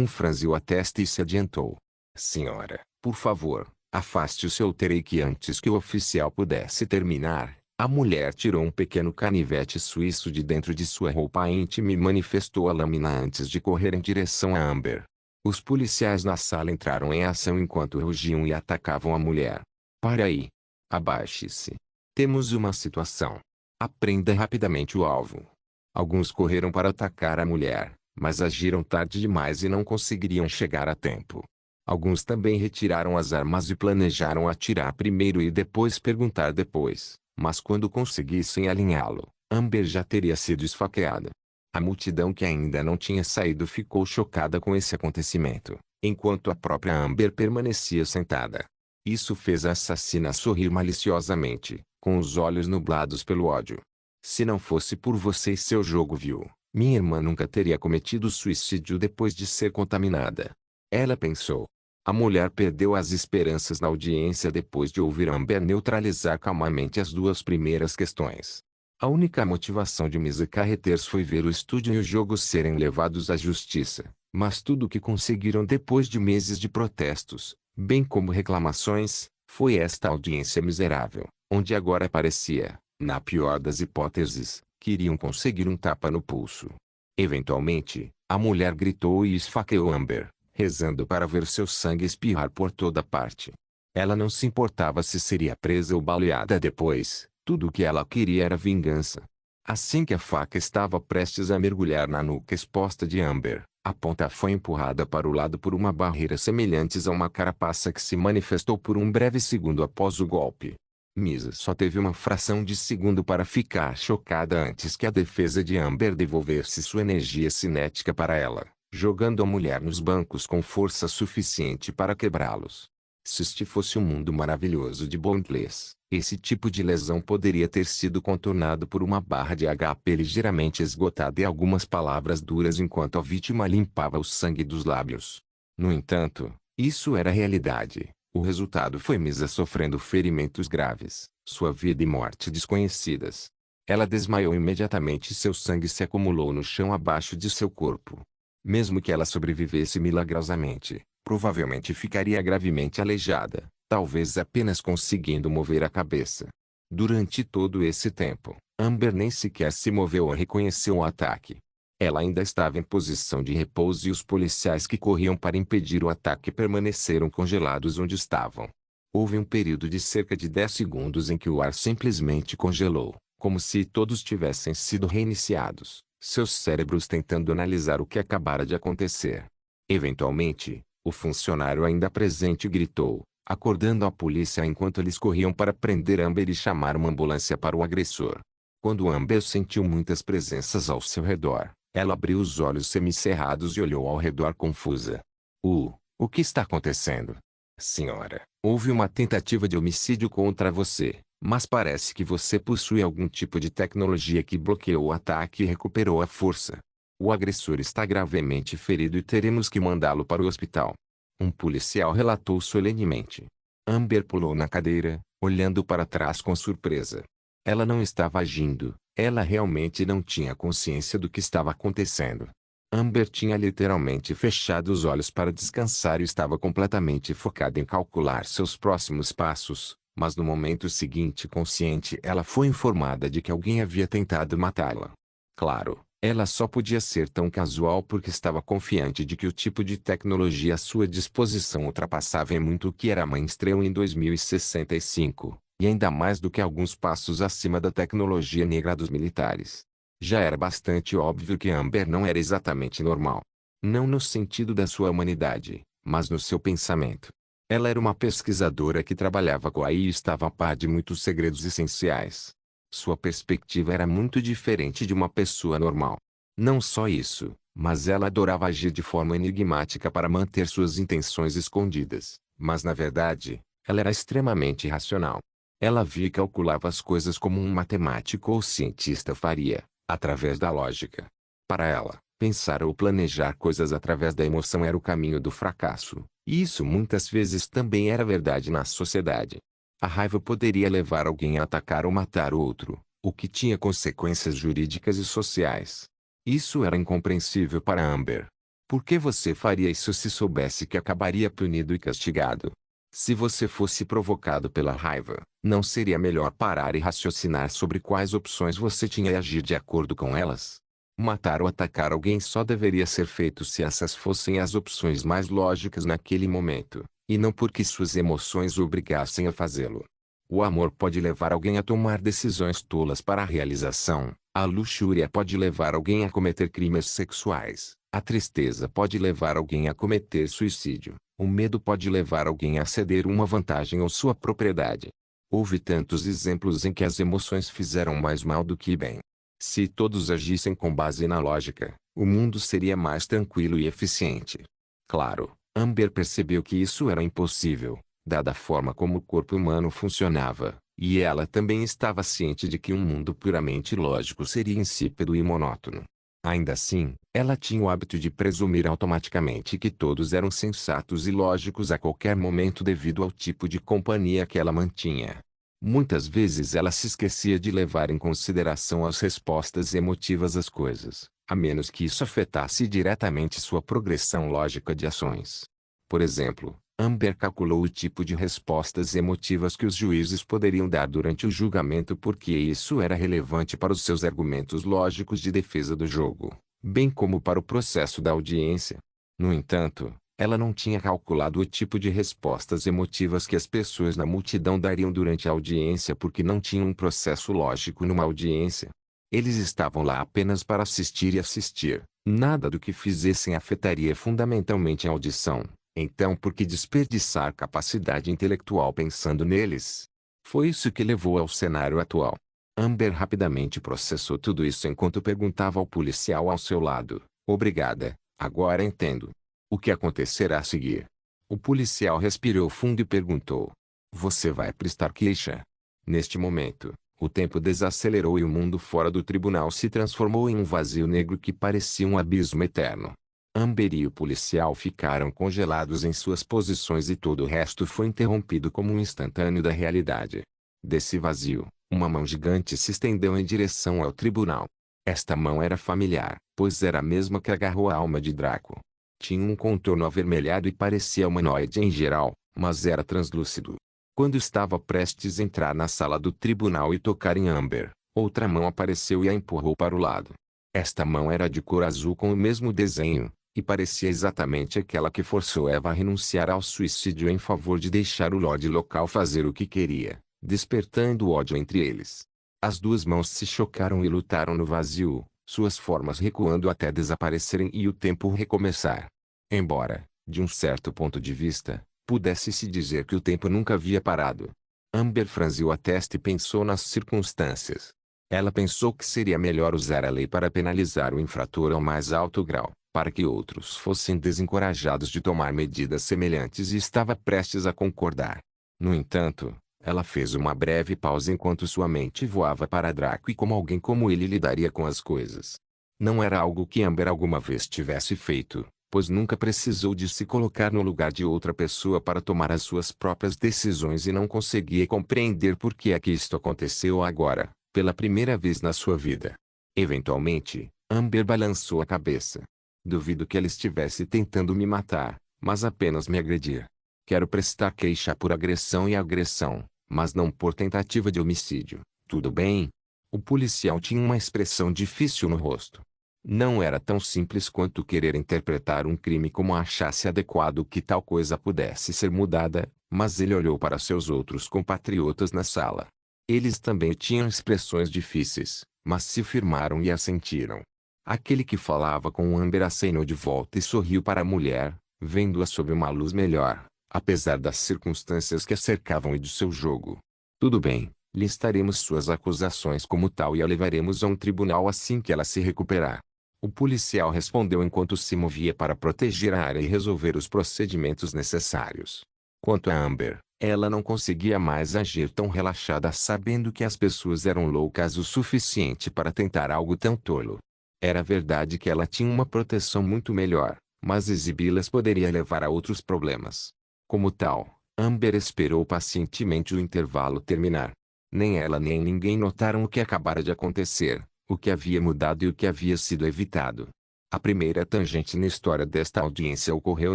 Franziu a testa e se adiantou. Senhora, por favor, afaste o seu take antes que o oficial pudesse terminar. A mulher tirou um pequeno canivete suíço de dentro de sua roupa íntima e manifestou a lâmina antes de correr em direção a Amber. Os policiais na sala entraram em ação enquanto rugiam e atacavam a mulher. Pare aí. Abaixe-se. Temos uma situação. Aprenda rapidamente o alvo. Alguns correram para atacar a mulher, mas agiram tarde demais e não conseguiriam chegar a tempo. Alguns também retiraram as armas e planejaram atirar primeiro e depois perguntar depois, mas quando conseguissem alinhá-lo, Amber já teria sido esfaqueada. A multidão que ainda não tinha saído ficou chocada com esse acontecimento, enquanto a própria Amber permanecia sentada. Isso fez a assassina sorrir maliciosamente, com os olhos nublados pelo ódio. Se não fosse por você e seu jogo vil, minha irmã nunca teria cometido suicídio depois de ser contaminada. Ela pensou. A mulher perdeu as esperanças na audiência depois de ouvir Amber neutralizar calmamente as duas primeiras questões. A única motivação de Misa Carreters foi ver o estúdio e o jogo serem levados à justiça, mas tudo o que conseguiram depois de meses de protestos, bem como reclamações, foi esta audiência miserável, onde agora parecia, na pior das hipóteses, que iriam conseguir um tapa no pulso. Eventualmente, a mulher gritou e esfaqueou Amber, rezando para ver seu sangue espirrar por toda parte. Ela não se importava se seria presa ou baleada depois, tudo o que ela queria era vingança. Assim que a faca estava prestes a mergulhar na nuca exposta de Amber, a ponta foi empurrada para o lado por uma barreira semelhante a uma carapaça que se manifestou por um breve segundo após o golpe. Misa só teve uma fração de segundo para ficar chocada antes que a defesa de Amber devolvesse sua energia cinética para ela, jogando a mulher nos bancos com força suficiente para quebrá-los. Se este fosse um mundo maravilhoso de Bondless, esse tipo de lesão poderia ter sido contornado por uma barra de HP ligeiramente esgotada e algumas palavras duras enquanto a vítima limpava o sangue dos lábios. No entanto, isso era realidade. O resultado foi Misa sofrendo ferimentos graves, Sua vida e morte desconhecidas. Ela desmaiou imediatamente e seu sangue se acumulou no chão abaixo de seu corpo. Mesmo que ela sobrevivesse milagrosamente, provavelmente ficaria gravemente aleijada, talvez apenas conseguindo mover a cabeça. Durante todo esse tempo, Amber nem sequer se moveu ou reconheceu o ataque. Ela ainda estava em posição de repouso e os policiais que corriam para impedir o ataque permaneceram congelados onde estavam. Houve um período de cerca de 10 segundos em que o ar simplesmente congelou, como se todos tivessem sido reiniciados, seus cérebros tentando analisar o que acabara de acontecer. Eventualmente, o funcionário ainda presente gritou, acordando a polícia enquanto eles corriam para prender Amber e chamar uma ambulância para o agressor. Quando Amber sentiu muitas presenças ao seu redor, ela abriu os olhos semicerrados e olhou ao redor confusa. O que está acontecendo? Senhora, houve uma tentativa de homicídio contra você, mas parece que você possui algum tipo de tecnologia que bloqueou o ataque e recuperou a força. O agressor está gravemente ferido e teremos que mandá-lo para o hospital. Um policial relatou solenemente. Amber pulou na cadeira, olhando para trás com surpresa. Ela não estava agindo, ela realmente não tinha consciência do que estava acontecendo. Amber tinha literalmente fechado os olhos para descansar e estava completamente focada em calcular seus próximos passos, mas no momento seguinte consciente ela foi informada de que alguém havia tentado matá-la. Claro, ela só podia ser tão casual porque estava confiante de que o tipo de tecnologia à sua disposição ultrapassava em muito o que era mainstream em 2065. E ainda mais do que alguns passos acima da tecnologia negra dos militares. Já era bastante óbvio que Amber não era exatamente normal. Não no sentido da sua humanidade, mas no seu pensamento. Ela era uma pesquisadora que trabalhava com a IA e estava a par de muitos segredos essenciais. Sua perspectiva era muito diferente de uma pessoa normal. Não só isso, mas ela adorava agir de forma enigmática para manter suas intenções escondidas. Mas na verdade, ela era extremamente racional. Ela via e calculava as coisas como um matemático ou cientista faria, através da lógica. Para ela, pensar ou planejar coisas através da emoção era o caminho do fracasso, e isso muitas vezes também era verdade na sociedade. A raiva poderia levar alguém a atacar ou matar outro, o que tinha consequências jurídicas e sociais. Isso era incompreensível para Amber. Por que você faria isso se soubesse que acabaria punido e castigado? Se você fosse provocado pela raiva, não seria melhor parar e raciocinar sobre quais opções você tinha e agir de acordo com elas? Matar ou atacar alguém só deveria ser feito se essas fossem as opções mais lógicas naquele momento, e não porque suas emoções o obrigassem a fazê-lo. O amor pode levar alguém a tomar decisões tolas para a realização, a luxúria pode levar alguém a cometer crimes sexuais, a tristeza pode levar alguém a cometer suicídio. O medo pode levar alguém a ceder uma vantagem ou sua propriedade. Houve tantos exemplos em que as emoções fizeram mais mal do que bem. Se todos agissem com base na lógica, o mundo seria mais tranquilo e eficiente. Claro, Amber percebeu que isso era impossível, dada a forma como o corpo humano funcionava, e ela também estava ciente de que um mundo puramente lógico seria insípido e monótono. Ainda assim, ela tinha o hábito de presumir automaticamente que todos eram sensatos e lógicos a qualquer momento devido ao tipo de companhia que ela mantinha. Muitas vezes ela se esquecia de levar em consideração as respostas emotivas às coisas, a menos que isso afetasse diretamente sua progressão lógica de ações. Por exemplo, Amber calculou o tipo de respostas emotivas que os juízes poderiam dar durante o julgamento porque isso era relevante para os seus argumentos lógicos de defesa do jogo, bem como para o processo da audiência. No entanto, ela não tinha calculado o tipo de respostas emotivas que as pessoas na multidão dariam durante a audiência porque não tinham um processo lógico numa audiência. Eles estavam lá apenas para assistir e assistir. Nada do que fizessem afetaria fundamentalmente a audição. Então por que desperdiçar capacidade intelectual pensando neles? Foi isso que levou ao cenário atual. Amber rapidamente processou tudo isso enquanto perguntava ao policial ao seu lado. Obrigada, agora entendo. O que acontecerá a seguir? O policial respirou fundo e perguntou. Você vai prestar queixa? Neste momento, o tempo desacelerou e o mundo fora do tribunal se transformou em um vazio negro que parecia um abismo eterno. Amber e o policial ficaram congelados em suas posições e todo o resto foi interrompido como um instantâneo da realidade. Desse vazio, uma mão gigante se estendeu em direção ao tribunal. Esta mão era familiar, pois era a mesma que agarrou a alma de Draco. Tinha um contorno avermelhado e parecia humanoide em geral, mas era translúcido. Quando estava prestes a entrar na sala do tribunal e tocar em Amber, outra mão apareceu e a empurrou para o lado. Esta mão era de cor azul com o mesmo desenho, e parecia exatamente aquela que forçou Eva a renunciar ao suicídio em favor de deixar o Lorde local fazer o que queria, despertando ódio entre eles. As duas mãos se chocaram e lutaram no vazio, suas formas recuando até desaparecerem e o tempo recomeçar. Embora, de um certo ponto de vista, pudesse-se dizer que o tempo nunca havia parado. Amber franziu a testa e pensou nas circunstâncias. Ela pensou que seria melhor usar a lei para penalizar o infrator ao mais alto grau, para que outros fossem desencorajados de tomar medidas semelhantes e estava prestes a concordar. No entanto, ela fez uma breve pausa enquanto sua mente voava para Draco e como alguém como ele lidaria com as coisas. Não era algo que Amber alguma vez tivesse feito, pois nunca precisou de se colocar no lugar de outra pessoa para tomar as suas próprias decisões e não conseguia compreender por que é que isto aconteceu agora, pela primeira vez na sua vida. Eventualmente, Amber balançou a cabeça. Duvido que ela estivesse tentando me matar, mas apenas me agredir. Quero prestar queixa por agressão e agressão, mas não por tentativa de homicídio. Tudo bem? O policial tinha uma expressão difícil no rosto. Não era tão simples quanto querer interpretar um crime como achasse adequado que tal coisa pudesse ser mudada, mas ele olhou para seus outros compatriotas na sala. Eles também tinham expressões difíceis, mas se firmaram e assentiram. Aquele que falava com Amber acenou de volta e sorriu para a mulher, vendo-a sob uma luz melhor, apesar das circunstâncias que a cercavam e do seu jogo. Tudo bem, listaremos suas acusações como tal e a levaremos a um tribunal assim que ela se recuperar. O policial respondeu enquanto se movia para proteger a área e resolver os procedimentos necessários. Quanto a Amber, ela não conseguia mais agir tão relaxada sabendo que as pessoas eram loucas o suficiente para tentar algo tão tolo. Era verdade que ela tinha uma proteção muito melhor, mas exibi-las poderia levar a outros problemas. Como tal, Amber esperou pacientemente o intervalo terminar. Nem ela nem ninguém notaram o que acabara de acontecer, o que havia mudado e o que havia sido evitado. A primeira tangente na história desta audiência ocorreu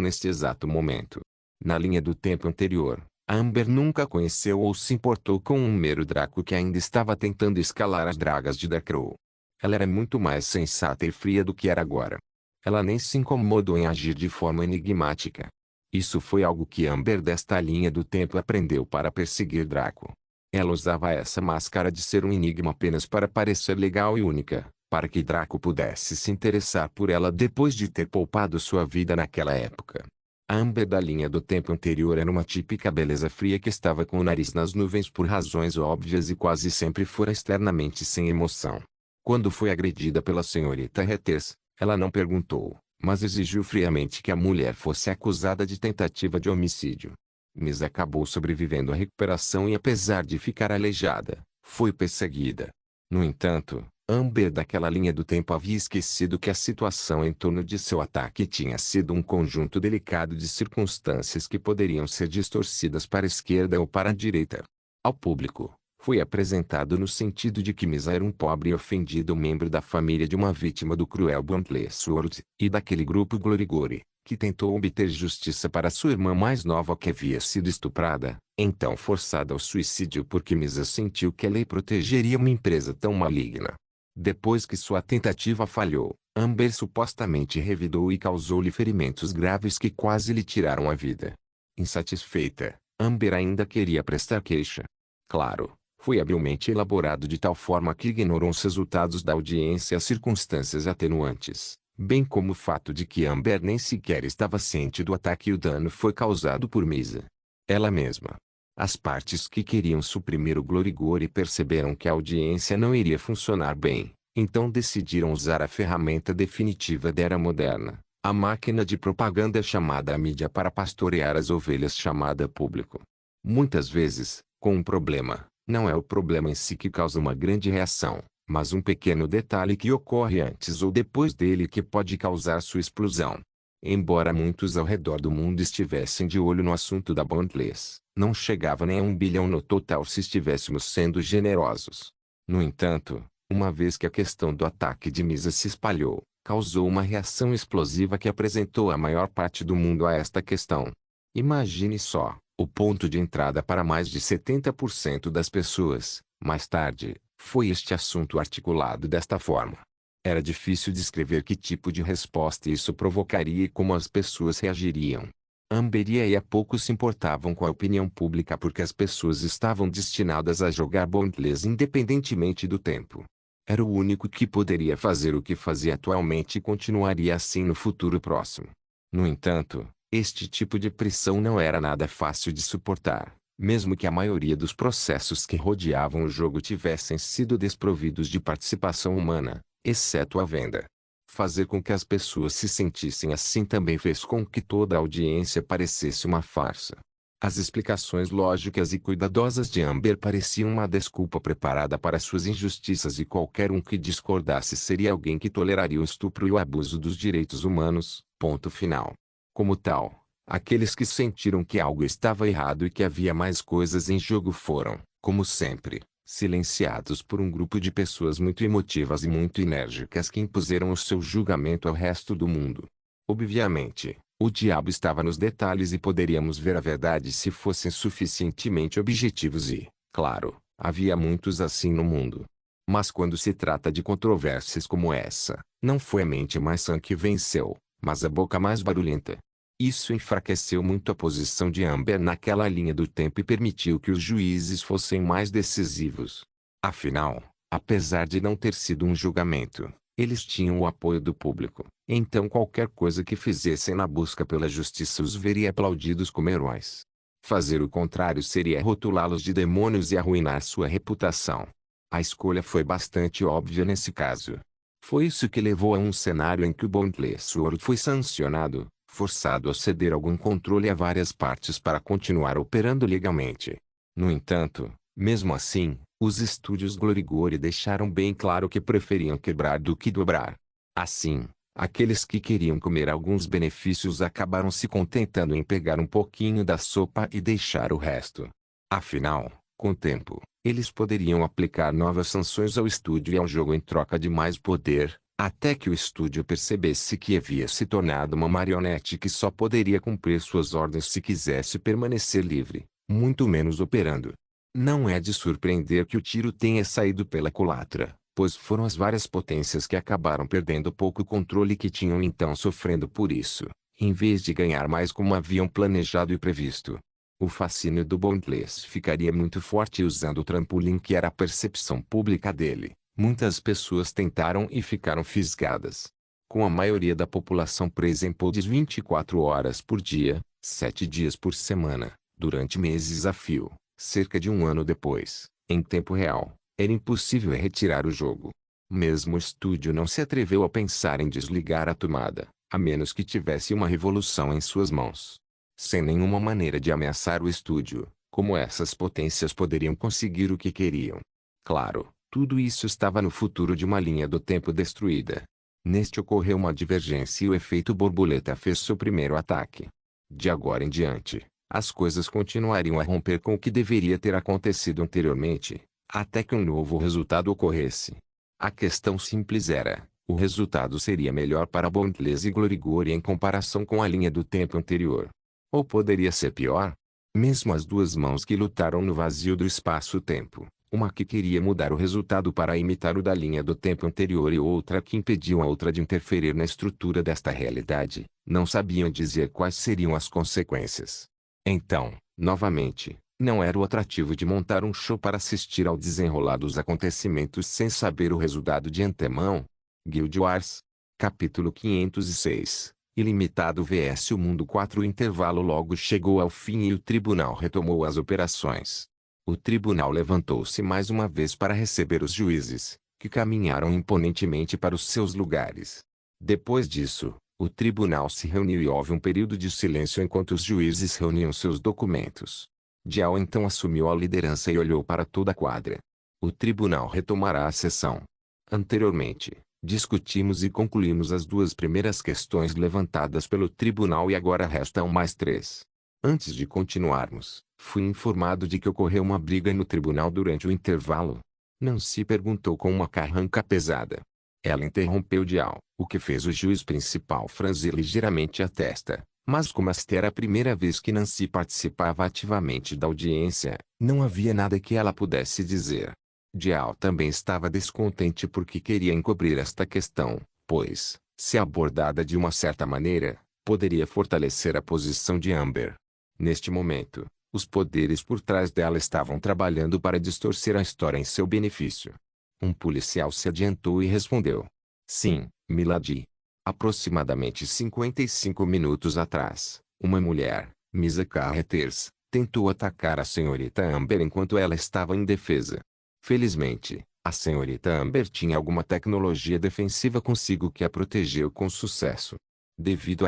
neste exato momento. Na linha do tempo anterior, Amber nunca conheceu ou se importou com um mero Draco que ainda estava tentando escalar as dragas de Darkrow. Ela era muito mais sensata e fria do que era agora. Ela nem se incomodou em agir de forma enigmática. Isso foi algo que Amber desta linha do tempo aprendeu para perseguir Draco. Ela usava essa máscara de ser um enigma apenas para parecer legal e única, para que Draco pudesse se interessar por ela depois de ter poupado sua vida naquela época. A Amber da linha do tempo anterior era uma típica beleza fria que estava com o nariz nas nuvens por razões óbvias e quase sempre fora externamente sem emoção. Quando foi agredida pela senhorita Heathers, ela não perguntou, mas exigiu friamente que a mulher fosse acusada de tentativa de homicídio. Miss acabou sobrevivendo à recuperação e apesar de ficar aleijada, foi perseguida. No entanto, Amber daquela linha do tempo havia esquecido que a situação em torno de seu ataque tinha sido um conjunto delicado de circunstâncias que poderiam ser distorcidas para a esquerda ou para a direita. Ao público, foi apresentado no sentido de que Misa era um pobre e ofendido membro da família de uma vítima do cruel Bluntly Sword, e daquele grupo Glorigori, que tentou obter justiça para sua irmã mais nova que havia sido estuprada, então forçada ao suicídio porque Misa sentiu que a lei protegeria uma empresa tão maligna. Depois que sua tentativa falhou, Amber supostamente revidou e causou-lhe ferimentos graves que quase lhe tiraram a vida. Insatisfeita, Amber ainda queria prestar queixa. Claro, foi habilmente elaborado de tal forma que ignorou os resultados da audiência e as circunstâncias atenuantes, bem como o fato de que Amber nem sequer estava ciente do ataque e o dano foi causado por Misa. Ela mesma. As partes que queriam suprimir o Glorigori perceberam que a audiência não iria funcionar bem, então decidiram usar a ferramenta definitiva da era moderna, a máquina de propaganda chamada a mídia para pastorear as ovelhas chamada público. Muitas vezes, com um problema, não é o problema em si que causa uma grande reação, mas um pequeno detalhe que ocorre antes ou depois dele que pode causar sua explosão. Embora muitos ao redor do mundo estivessem de olho no assunto da Bondless, Não chegava nem a 1 bilhão no total se estivéssemos sendo generosos. No entanto, uma vez que a questão do ataque de Mises se espalhou, causou uma reação explosiva que apresentou a maior parte do mundo a esta questão. Imagine só, o ponto de entrada para mais de 70% das pessoas. Mais tarde, foi este assunto articulado desta forma. Era difícil descrever que tipo de resposta isso provocaria e como as pessoas reagiriam. Amber e Aya pouco se importavam com a opinião pública porque as pessoas estavam destinadas a jogar Bondless independentemente do tempo. Era o único que poderia fazer o que fazia atualmente e continuaria assim no futuro próximo. No entanto, este tipo de pressão não era nada fácil de suportar, mesmo que a maioria dos processos que rodeavam o jogo tivessem sido desprovidos de participação humana, exceto a venda. Fazer com que as pessoas se sentissem assim também fez com que toda a audiência parecesse uma farsa. As explicações lógicas e cuidadosas de Amber pareciam uma desculpa preparada para suas injustiças e qualquer um que discordasse seria alguém que toleraria o estupro e o abuso dos direitos humanos, ponto final. Como tal, aqueles que sentiram que algo estava errado e que havia mais coisas em jogo foram, como sempre, silenciados por um grupo de pessoas muito emotivas e muito enérgicas que impuseram o seu julgamento ao resto do mundo. Obviamente, o diabo estava nos detalhes e poderíamos ver a verdade se fossem suficientemente objetivos e, claro, havia muitos assim no mundo. Mas quando se trata de controvérsias como essa, não foi a mente mais sã que venceu, mas a boca mais barulhenta. Isso enfraqueceu muito a posição de Amber naquela linha do tempo e permitiu que os juízes fossem mais decisivos. Afinal, apesar de não ter sido um julgamento, eles tinham o apoio do público, então qualquer coisa que fizessem na busca pela justiça os veria aplaudidos como heróis. Fazer o contrário seria rotulá-los de demônios e arruinar sua reputação. A escolha foi bastante óbvia nesse caso. Foi isso que levou a um cenário em que o Boundless World foi sancionado, forçado a ceder algum controle a várias partes para continuar operando legalmente. No entanto, mesmo assim, os estúdios Glory deixaram bem claro que preferiam quebrar do que dobrar. Assim, aqueles que queriam comer alguns benefícios acabaram se contentando em pegar um pouquinho da sopa e deixar o resto. Afinal, com o tempo, eles poderiam aplicar novas sanções ao estúdio e ao jogo em troca de mais poder, até que o estúdio percebesse que havia se tornado uma marionete que só poderia cumprir suas ordens se quisesse permanecer livre, muito menos operando. Não é de surpreender que o tiro tenha saído pela culatra, pois foram as várias potências que acabaram perdendo pouco controle que tinham então sofrendo por isso, em vez de ganhar mais como haviam planejado e previsto. O fascínio do Boundless ficaria muito forte usando o trampolim que era a percepção pública dele. Muitas pessoas tentaram e ficaram fisgadas. Com a maioria da população presa em pods 24 horas por dia, 7 dias por semana, durante meses a fio, cerca de um ano depois, em tempo real, era impossível retirar o jogo. Mesmo o estúdio não se atreveu a pensar em desligar a tomada, a menos que tivesse uma revolução em suas mãos. Sem nenhuma maneira de ameaçar o estúdio, como essas potências poderiam conseguir o que queriam? Claro, tudo isso estava no futuro de uma linha do tempo destruída. Neste ocorreu uma divergência e o efeito borboleta fez seu primeiro ataque. De agora em diante, as coisas continuariam a romper com o que deveria ter acontecido anteriormente, até que um novo resultado ocorresse. A questão simples era, o resultado seria melhor para Boundless e Glory em comparação com a linha do tempo anterior. Ou poderia ser pior? Mesmo as duas mãos que lutaram no vazio do espaço-tempo, uma que queria mudar o resultado para imitar o da linha do tempo anterior e outra que impediu a outra de interferir na estrutura desta realidade, não sabiam dizer quais seriam as consequências. Então, novamente, não era o atrativo de montar um show para assistir ao desenrolar dos acontecimentos sem saber o resultado de antemão? Guild Wars. Capítulo 506. Ilimitado vs o Mundo 4. O intervalo logo chegou ao fim e o tribunal retomou as operações. O tribunal levantou-se mais uma vez para receber os juízes, que caminharam imponentemente para os seus lugares. Depois disso, o tribunal se reuniu e houve um período de silêncio enquanto os juízes reuniam seus documentos. Diao então assumiu a liderança e olhou para toda a quadra. O tribunal retomará a sessão. Anteriormente, discutimos e concluímos as duas primeiras questões levantadas pelo tribunal e agora restam mais três. Antes de continuarmos, fui informado de que ocorreu uma briga no tribunal durante o intervalo. Nancy perguntou com uma carranca pesada. Ela interrompeu Dial, o que fez o juiz principal franzir ligeiramente a testa. Mas como esta era a primeira vez que Nancy participava ativamente da audiência, não havia nada que ela pudesse dizer. Dial também estava descontente porque queria encobrir esta questão, pois, se abordada de uma certa maneira, poderia fortalecer a posição de Amber. Neste momento, os poderes por trás dela estavam trabalhando para distorcer a história em seu benefício. Um policial se adiantou e respondeu. Sim, Milady. Aproximadamente 55 minutos atrás, uma mulher, Misa Carreters, tentou atacar a senhorita Amber enquanto ela estava indefesa. Felizmente, a senhorita Amber tinha alguma tecnologia defensiva consigo que a protegeu com sucesso. Devido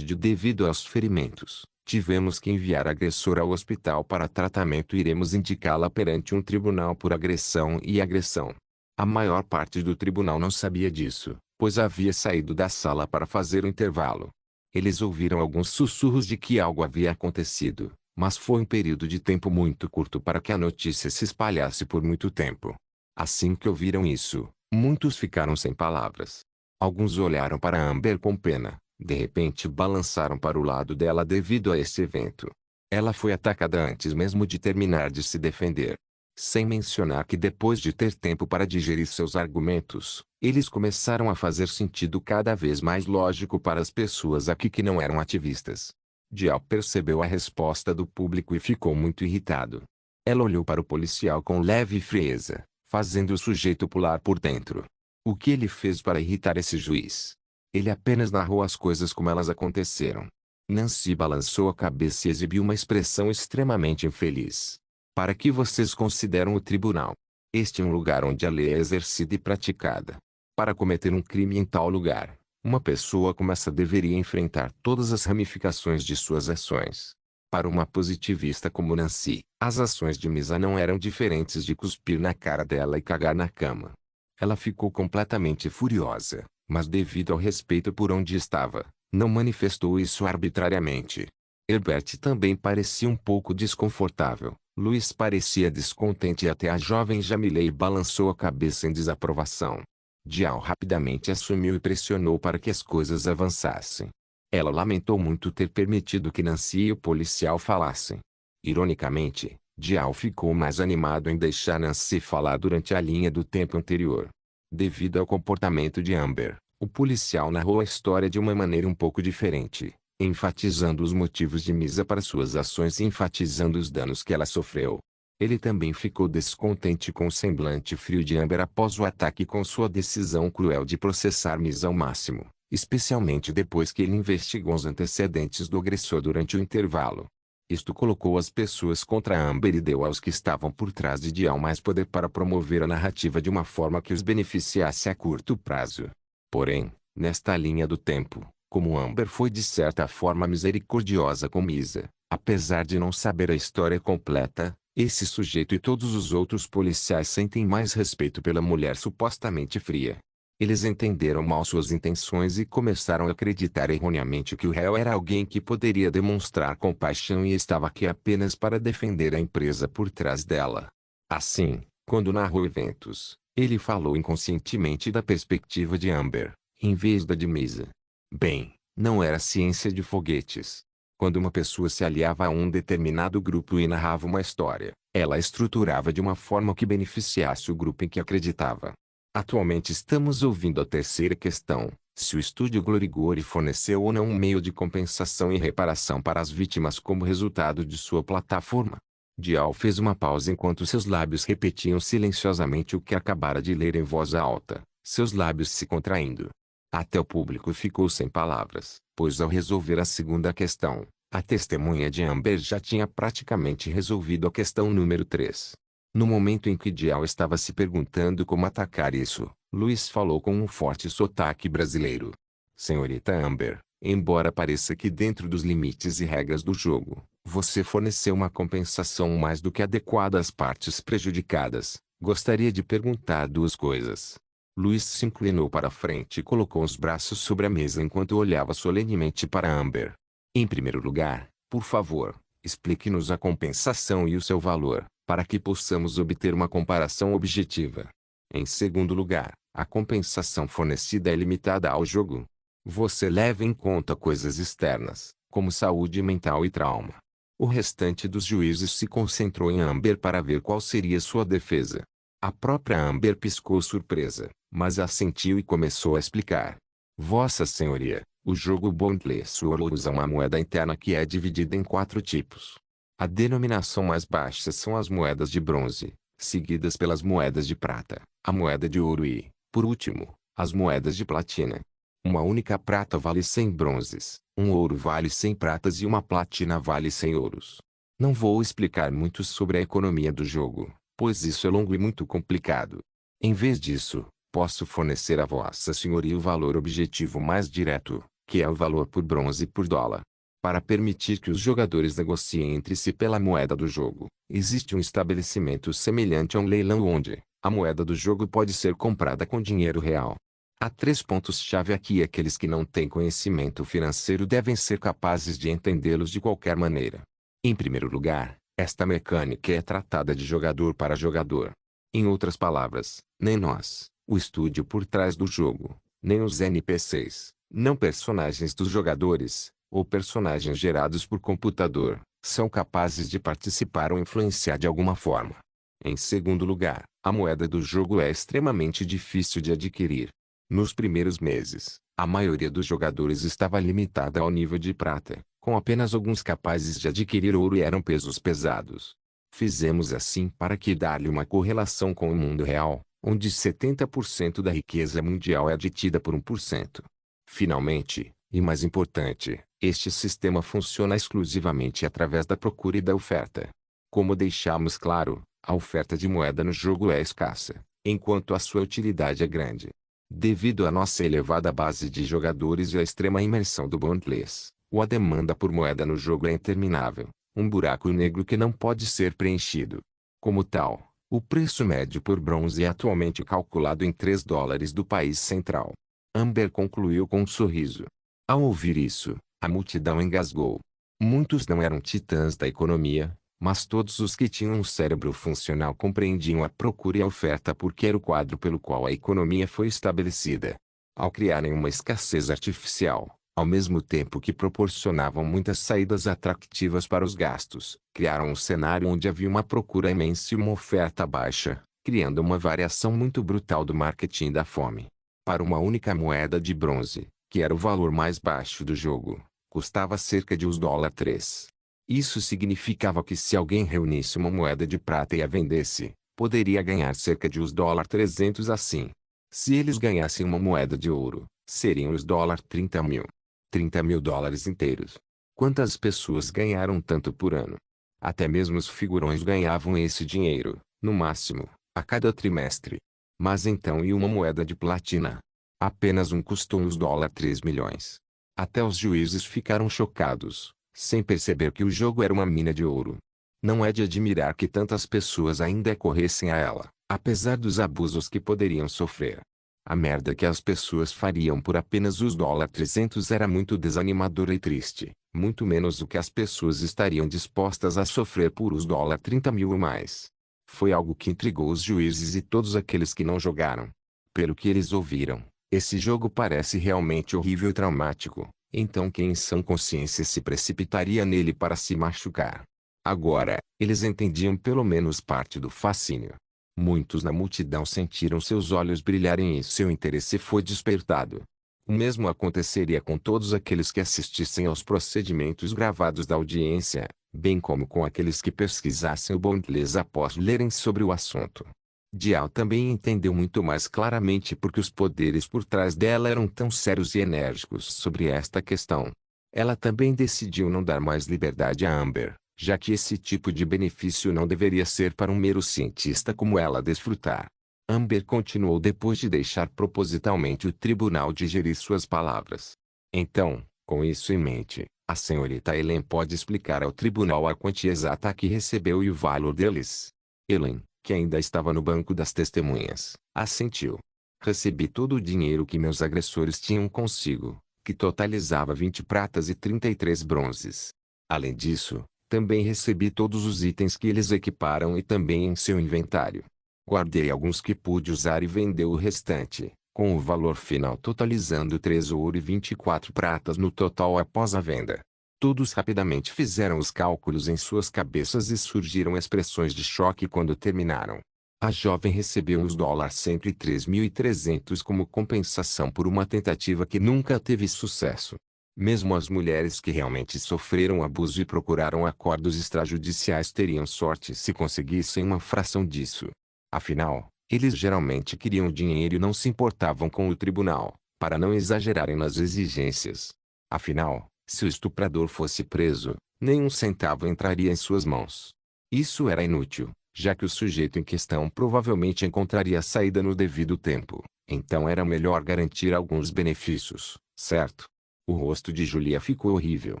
aos ferimentos, tivemos que enviar a agressora ao hospital para tratamento e iremos indicá-la perante um tribunal por agressão e agressão. A maior parte do tribunal não sabia disso, pois havia saído da sala para fazer o intervalo. Eles ouviram alguns sussurros de que algo havia acontecido, mas foi um período de tempo muito curto para que a notícia se espalhasse por muito tempo. Assim que ouviram isso, muitos ficaram sem palavras. Alguns olharam para Amber com pena, de repente balançaram para o lado dela devido a esse evento. Ela foi atacada antes mesmo de terminar de se defender. Sem mencionar que depois de ter tempo para digerir seus argumentos, eles começaram a fazer sentido cada vez mais lógico para as pessoas aqui que não eram ativistas. Dial percebeu a resposta do público e ficou muito irritado. Ela olhou para o policial com leve frieza, fazendo o sujeito pular por dentro. O que ele fez para irritar esse juiz? Ele apenas narrou as coisas como elas aconteceram. Nancy balançou a cabeça e exibiu uma expressão extremamente infeliz. Para que vocês consideram o tribunal? Este é um lugar onde a lei é exercida e praticada. Para cometer um crime em tal lugar, uma pessoa como essa deveria enfrentar todas as ramificações de suas ações. Para uma positivista como Nancy, as ações de Misa não eram diferentes de cuspir na cara dela e cagar na cama. Ela ficou completamente furiosa, mas devido ao respeito por onde estava, não manifestou isso arbitrariamente. Herbert também parecia um pouco desconfortável. Louis parecia descontente e até a jovem Jamilei balançou a cabeça em desaprovação. Dial rapidamente assumiu e pressionou para que as coisas avançassem. Ela lamentou muito ter permitido que Nancy e o policial falassem. Ironicamente, Dial ficou mais animado em deixar Nancy falar durante a linha do tempo anterior. Devido ao comportamento de Amber, o policial narrou a história de uma maneira um pouco diferente, enfatizando os motivos de Misa para suas ações e enfatizando os danos que ela sofreu. Ele também ficou descontente com o semblante frio de Amber após o ataque e com sua decisão cruel de processar Misa ao máximo, especialmente depois que ele investigou os antecedentes do agressor durante o intervalo. Isto colocou as pessoas contra Amber e deu aos que estavam por trás de Dial mais poder para promover a narrativa de uma forma que os beneficiasse a curto prazo. Porém, nesta linha do tempo, como Amber foi de certa forma misericordiosa com Misa, apesar de não saber a história completa, esse sujeito e todos os outros policiais sentem mais respeito pela mulher supostamente fria. Eles entenderam mal suas intenções e começaram a acreditar erroneamente que o réu era alguém que poderia demonstrar compaixão e estava aqui apenas para defender a empresa por trás dela. Assim, quando narrou eventos, ele falou inconscientemente da perspectiva de Amber, em vez da de Misa. Bem, não era ciência de foguetes. Quando uma pessoa se aliava a um determinado grupo e narrava uma história, ela a estruturava de uma forma que beneficiasse o grupo em que acreditava. Atualmente estamos ouvindo a terceira questão, se o estúdio Glorigori forneceu ou não um meio de compensação e reparação para as vítimas como resultado de sua plataforma. Dial fez uma pausa enquanto seus lábios repetiam silenciosamente o que acabara de ler em voz alta, seus lábios se contraindo. Até o público ficou sem palavras, pois ao resolver a segunda questão, a testemunha de Amber já tinha praticamente resolvido a questão número 3. No momento em que Dial estava se perguntando como atacar isso, Louis falou com um forte sotaque brasileiro. Senhorita Amber, embora pareça que dentro dos limites e regras do jogo, você forneceu uma compensação mais do que adequada às partes prejudicadas, gostaria de perguntar duas coisas. Louis se inclinou para a frente e colocou os braços sobre a mesa enquanto olhava solenemente para Amber. Em primeiro lugar, Por favor, explique-nos a compensação e o seu valor, para que possamos obter uma comparação objetiva. Em segundo lugar, a compensação fornecida é limitada ao jogo. Você leva em conta coisas externas, como saúde mental e trauma. O restante dos juízes se concentrou em Amber para ver qual seria sua defesa. A própria Amber piscou surpresa, mas assentiu e começou a explicar. Vossa Senhoria, o jogo Bondless War usa uma moeda interna que é dividida em 4 tipos. A denominação mais baixa são as moedas de bronze, seguidas pelas moedas de prata, a moeda de ouro e, por último, as moedas de platina. Uma única prata vale 100 bronzes, um ouro vale 100 pratas e uma platina vale 100 ouros. Não vou explicar muito sobre a economia do jogo, pois isso é longo e muito complicado. Em vez disso, posso fornecer a Vossa Senhoria o valor objetivo mais direto, que é o valor por bronze por dólar. Para permitir que os jogadores negociem entre si pela moeda do jogo, existe um estabelecimento semelhante a um leilão onde a moeda do jogo pode ser comprada com dinheiro real. Há 3 pontos-chave aqui e aqueles que não têm conhecimento financeiro devem ser capazes de entendê-los de qualquer maneira. Em primeiro lugar, esta mecânica é tratada de jogador para jogador. Em outras palavras, nem nós, o estúdio por trás do jogo, nem os NPCs, não personagens dos jogadores, ou personagens gerados por computador, são capazes de participar ou influenciar de alguma forma. Em segundo lugar, a moeda do jogo é extremamente difícil de adquirir. Nos primeiros meses, a maioria dos jogadores estava limitada ao nível de prata, com apenas alguns capazes de adquirir ouro e eram pesos pesados. Fizemos assim para que dar-lhe uma correlação com o mundo real, onde 70% da riqueza mundial é detida por 1%. Finalmente, e mais importante, este sistema funciona exclusivamente através da procura e da oferta. Como deixamos claro, a oferta de moeda no jogo é escassa, enquanto a sua utilidade é grande. Devido à nossa elevada base de jogadores e à extrema imersão do Bondless, a demanda por moeda no jogo é interminável, um buraco negro que não pode ser preenchido. Como tal, o preço médio por bronze é atualmente calculado em 3 dólares do país central. Amber concluiu com um sorriso. Ao ouvir isso, a multidão engasgou. Muitos não eram titãs da economia, mas todos os que tinham um cérebro funcional compreendiam a procura e a oferta porque era o quadro pelo qual a economia foi estabelecida. Ao criarem uma escassez artificial, ao mesmo tempo que proporcionavam muitas saídas atrativas para os gastos, criaram um cenário onde havia uma procura imensa e uma oferta baixa, criando uma variação muito brutal do marketing da fome. Para uma única moeda de bronze, que era o valor mais baixo do jogo, custava cerca de $3. Isso significava que se alguém reunisse uma moeda de prata e a vendesse, poderia ganhar cerca de $300 assim. Se eles ganhassem uma moeda de ouro, seriam os $30.000. 30 mil dólares inteiros. Quantas pessoas ganharam tanto por ano? Até mesmo os figurões ganhavam esse dinheiro, no máximo, a cada trimestre. Mas então e uma moeda de platina? Apenas um custou uns $3 milhões. Até os juízes ficaram chocados, sem perceber que o jogo era uma mina de ouro. Não é de admirar que tantas pessoas ainda corressem a ela, apesar dos abusos que poderiam sofrer. A merda que as pessoas fariam por apenas os $300 era muito desanimadora e triste, muito menos o que as pessoas estariam dispostas a sofrer por os $30.000 ou mais. Foi algo que intrigou os juízes e todos aqueles que não jogaram. Pelo que eles ouviram, esse jogo parece realmente horrível e traumático, então quem em sã consciência se precipitaria nele para se machucar? Agora, eles entendiam pelo menos parte do fascínio. Muitos na multidão sentiram seus olhos brilharem e seu interesse foi despertado. O mesmo aconteceria com todos aqueles que assistissem aos procedimentos gravados da audiência, bem como com aqueles que pesquisassem o Bondless após lerem sobre o assunto. Dial também entendeu muito mais claramente porque os poderes por trás dela eram tão sérios e enérgicos sobre esta questão. Ela também decidiu não dar mais liberdade a Amber, já que esse tipo de benefício não deveria ser para um mero cientista como ela desfrutar. Amber continuou depois de deixar propositalmente o tribunal digerir suas palavras. Então, com isso em mente, a senhorita Ellen pode explicar ao tribunal a quantia exata que recebeu e o valor deles. Ellen, que ainda estava no banco das testemunhas, assentiu. Recebi todo o dinheiro que meus agressores tinham consigo, que totalizava 20 pratas e 33 bronzes. Além disso, também recebi todos os itens que eles equiparam e também em seu inventário. Guardei alguns que pude usar e vendeu o restante, com o valor final totalizando 3 ouro e 24 pratas no total após a venda. Todos rapidamente fizeram os cálculos em suas cabeças e surgiram expressões de choque quando terminaram. A jovem recebeu os $103.300 como compensação por uma tentativa que nunca teve sucesso. Mesmo as mulheres que realmente sofreram abuso e procuraram acordos extrajudiciais teriam sorte se conseguissem uma fração disso. Afinal, eles geralmente queriam dinheiro e não se importavam com o tribunal, para não exagerarem nas exigências. Afinal, se o estuprador fosse preso, nenhum centavo entraria em suas mãos. Isso era inútil, já que o sujeito em questão provavelmente encontraria a saída no devido tempo, então era melhor garantir alguns benefícios, certo? O rosto de Julia ficou horrível.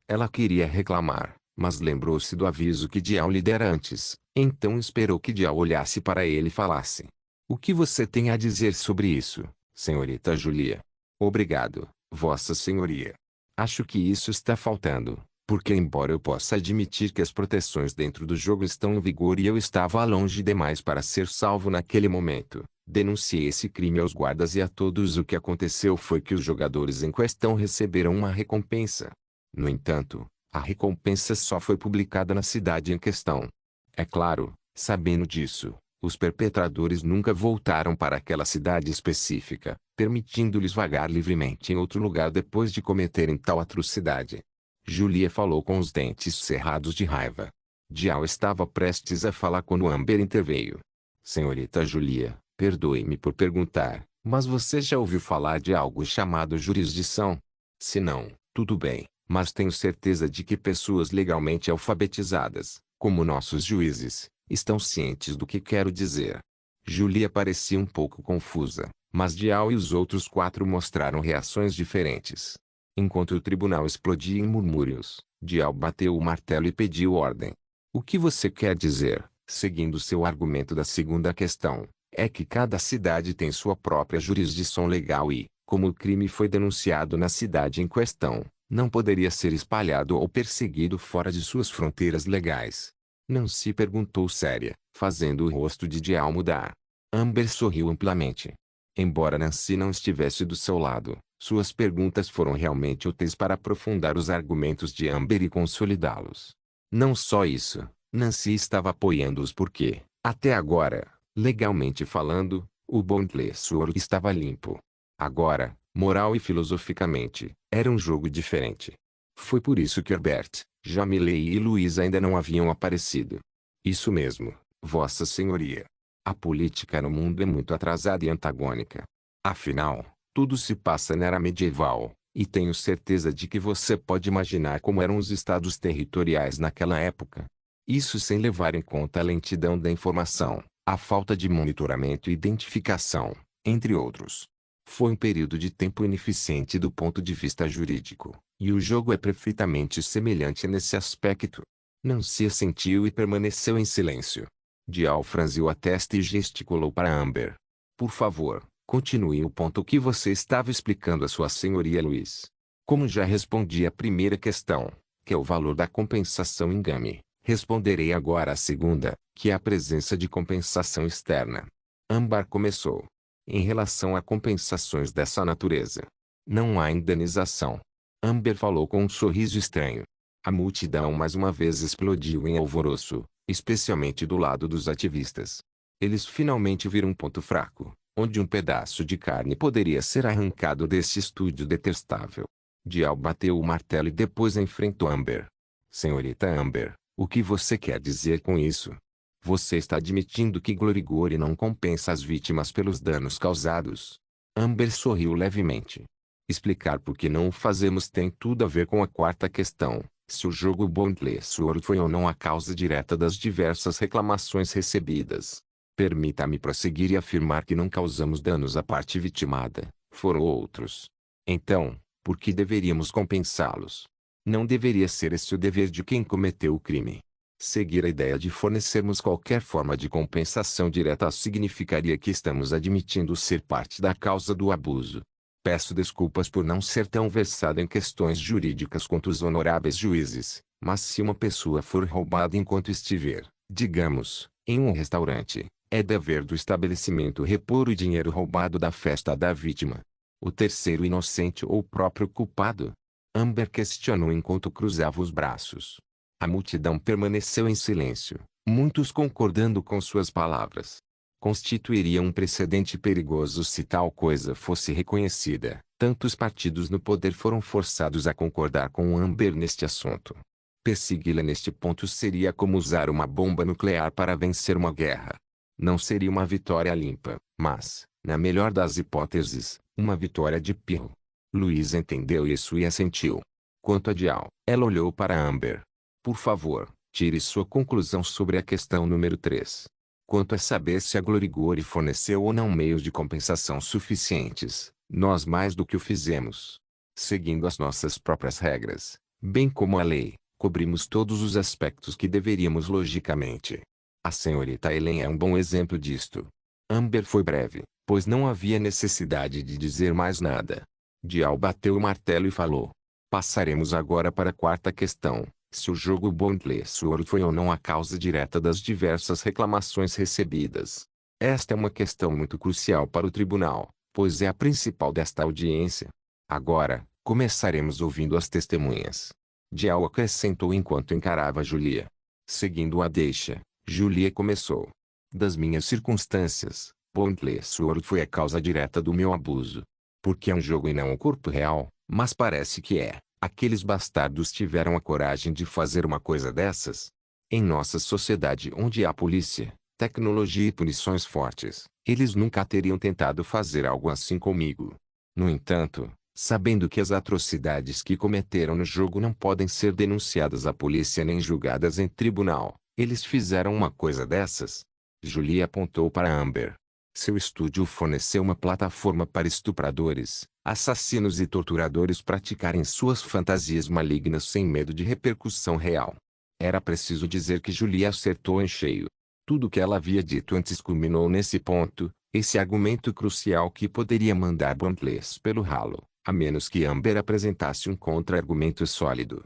Ela queria reclamar, mas lembrou-se do aviso que Dial lhe dera antes, então esperou que Dial olhasse para ele e falasse. O que você tem a dizer sobre isso, senhorita Julia? Obrigado, Vossa Senhoria. Acho que isso está faltando, porque embora eu possa admitir que as proteções dentro do jogo estão em vigor e eu estava longe demais para ser salvo naquele momento, denunciei esse crime aos guardas e a todos. O que aconteceu foi que os jogadores em questão receberam uma recompensa. No entanto, a recompensa só foi publicada na cidade em questão. É claro, sabendo disso, os perpetradores nunca voltaram para aquela cidade específica, permitindo-lhes vagar livremente em outro lugar depois de cometerem tal atrocidade. Julia falou com os dentes cerrados de raiva. Dial estava prestes a falar quando Amber interveio. Senhorita Julia, perdoe-me por perguntar, mas você já ouviu falar de algo chamado jurisdição? Se não, tudo bem, mas tenho certeza de que pessoas legalmente alfabetizadas, como nossos juízes, estão cientes do que quero dizer. Julia parecia um pouco confusa, mas Dial e os outros 4 mostraram reações diferentes. Enquanto o tribunal explodia em murmúrios, Dial bateu o martelo e pediu ordem. O que você quer dizer, seguindo seu argumento da segunda questão, é que cada cidade tem sua própria jurisdição legal e, como o crime foi denunciado na cidade em questão, não poderia ser espalhado ou perseguido fora de suas fronteiras legais. Nancy perguntou séria, fazendo o rosto de Dial mudar. Amber sorriu amplamente. Embora Nancy não estivesse do seu lado, suas perguntas foram realmente úteis para aprofundar os argumentos de Amber e consolidá-los. Não só isso, Nancy estava apoiando-os porque, até agora, legalmente falando, o Bondless Sword estava limpo. Agora, moral e filosoficamente, era um jogo diferente. Foi por isso que Herbert, Jamilei e Luiz ainda não haviam aparecido. Isso mesmo, Vossa Senhoria. A política no mundo é muito atrasada e antagônica. Afinal, tudo se passa na era medieval, e tenho certeza de que você pode imaginar como eram os estados territoriais naquela época. Isso sem levar em conta a lentidão da informação, a falta de monitoramento e identificação, entre outros. Foi um período de tempo ineficiente do ponto de vista jurídico, e o jogo é perfeitamente semelhante nesse aspecto. Nancy assentiu e permaneceu em silêncio. Dial franziu a testa e gesticulou para Amber. Por favor, continue o ponto que você estava explicando a sua senhoria Luiz. Como já respondi à primeira questão, que é o valor da compensação em game, responderei agora à segunda, que é a presença de compensação externa. Amber começou. Em relação a compensações dessa natureza, não há indenização. Amber falou com um sorriso estranho. A multidão mais uma vez explodiu em alvoroço, especialmente do lado dos ativistas. Eles finalmente viram um ponto fraco, onde um pedaço de carne poderia ser arrancado deste estúdio detestável. Dial bateu o martelo e depois enfrentou Amber. Senhorita Amber, o que você quer dizer com isso? Você está admitindo que Glorigori não compensa as vítimas pelos danos causados? Amber sorriu levemente. Explicar por que não o fazemos tem tudo a ver com a quarta questão, se o jogo Bondless Sword foi ou não a causa direta das diversas reclamações recebidas. Permita-me prosseguir e afirmar que não causamos danos à parte vitimada, foram outros. Então, por que deveríamos compensá-los? Não deveria ser esse o dever de quem cometeu o crime. Seguir a ideia de fornecermos qualquer forma de compensação direta significaria que estamos admitindo ser parte da causa do abuso. Peço desculpas por não ser tão versado em questões jurídicas quanto os honoráveis juízes, Mas se uma pessoa for roubada enquanto estiver, digamos, em um restaurante, é dever do estabelecimento repor o dinheiro roubado da festa da vítima. O terceiro inocente ou o próprio culpado? Amber questionou enquanto cruzava os braços. A multidão permaneceu em silêncio, muitos concordando com suas palavras. Constituiria um precedente perigoso se tal coisa fosse reconhecida. Tantos partidos no poder foram forçados a concordar com Amber neste assunto. Persegui-la neste ponto seria como usar uma bomba nuclear para vencer uma guerra. Não seria uma vitória limpa, mas, na melhor das hipóteses, uma vitória de pirro. Luiz entendeu isso e assentiu. Quanto a Dial, ela olhou para Amber. Por favor, tire sua conclusão sobre a questão número 3. Quanto a saber se a Glorigori forneceu ou não meios de compensação suficientes, nós mais do que o fizemos. Seguindo as nossas próprias regras, bem como a lei, cobrimos todos os aspectos que deveríamos logicamente. A senhorita Helen é um bom exemplo disto. Amber foi breve, pois não havia necessidade de dizer mais nada. Dial bateu o martelo e falou. Passaremos agora para a quarta questão. Se o jogo Bondless Sword foi ou não a causa direta das diversas reclamações recebidas. Esta é uma questão muito crucial para o tribunal, pois é a principal desta audiência. Agora, começaremos ouvindo as testemunhas. Dial acrescentou enquanto encarava Julia. Seguindo a deixa, Julia começou. Das minhas circunstâncias, Bondless Sword foi a causa direta do meu abuso. Porque é um jogo e não um corpo real, mas parece que é. Aqueles bastardos tiveram a coragem de fazer uma coisa dessas? Em nossa sociedade onde há polícia, tecnologia e punições fortes, eles nunca teriam tentado fazer algo assim comigo. No entanto, sabendo que as atrocidades que cometeram no jogo não podem ser denunciadas à polícia nem julgadas em tribunal, eles fizeram uma coisa dessas? Julia apontou para Amber. Seu estúdio forneceu uma plataforma para estupradores, assassinos e torturadores praticarem suas fantasias malignas sem medo de repercussão real. Era preciso dizer que Julia acertou em cheio. Tudo o que ela havia dito antes culminou nesse ponto, esse argumento crucial que poderia mandar Bondless pelo ralo, a menos que Amber apresentasse um contra-argumento sólido.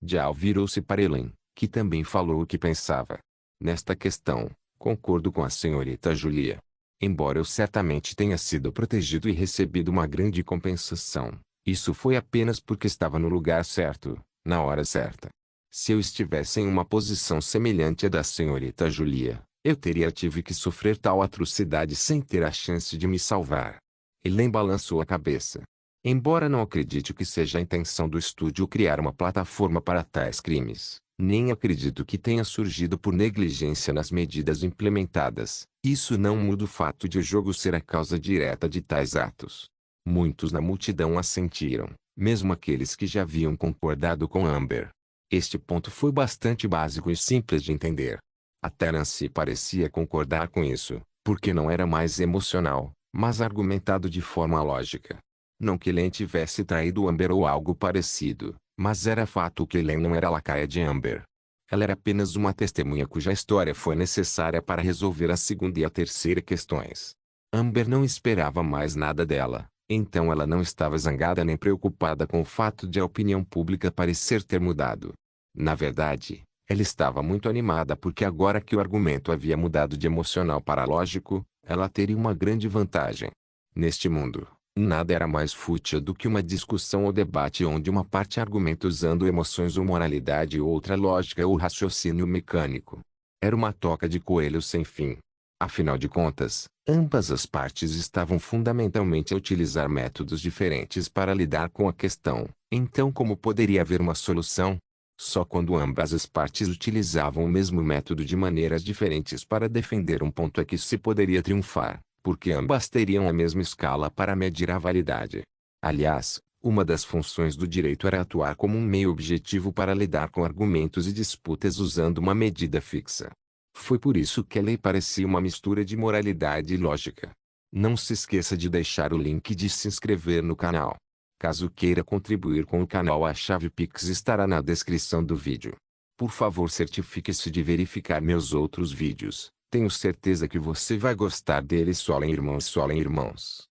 Dial virou-se para Helen, que também falou o que pensava. Nesta questão, concordo com a senhorita Julia. Embora eu certamente tenha sido protegido e recebido uma grande compensação, isso foi apenas porque estava no lugar certo, na hora certa. Se eu estivesse em uma posição semelhante à da senhorita Julia, eu tive que sofrer tal atrocidade sem ter a chance de me salvar. Helen balançou a cabeça. Embora não acredite que seja a intenção do estúdio criar uma plataforma para tais crimes, nem acredito que tenha surgido por negligência nas medidas implementadas. Isso não muda o fato de o jogo ser a causa direta de tais atos. Muitos na multidão assentiram, mesmo aqueles que já haviam concordado com Amber. Este ponto foi bastante básico e simples de entender. Até Nancy parecia concordar com isso, porque não era mais emocional, mas argumentado de forma lógica. Não que Helen tivesse traído Amber ou algo parecido, mas era fato que Helen não era a lacaia de Amber. Ela era apenas uma testemunha cuja história foi necessária para resolver a segunda e a terceira questões. Amber não esperava mais nada dela, então ela não estava zangada nem preocupada com o fato de a opinião pública parecer ter mudado. Na verdade, ela estava muito animada porque agora que o argumento havia mudado de emocional para lógico, ela teria uma grande vantagem. Neste mundo, nada era mais fútil do que uma discussão ou debate onde uma parte argumenta usando emoções ou moralidade e outra lógica ou raciocínio mecânico. Era uma toca de coelho sem fim. Afinal de contas, ambas as partes estavam fundamentalmente a utilizar métodos diferentes para lidar com a questão. Então como poderia haver uma solução? Só quando ambas as partes utilizavam o mesmo método de maneiras diferentes para defender um ponto é que se poderia triunfar, porque ambas teriam a mesma escala para medir a validade. Aliás, uma das funções do direito era atuar como um meio objetivo para lidar com argumentos e disputas usando uma medida fixa. Foi por isso que a lei parecia uma mistura de moralidade e lógica. Não se esqueça de deixar o link de se inscrever no canal. Caso queira contribuir com o canal, a chave Pix estará na descrição do vídeo. Por favor, certifique-se de verificar meus outros vídeos. Tenho certeza que você vai gostar deles. Solem irmãos, solem irmãos.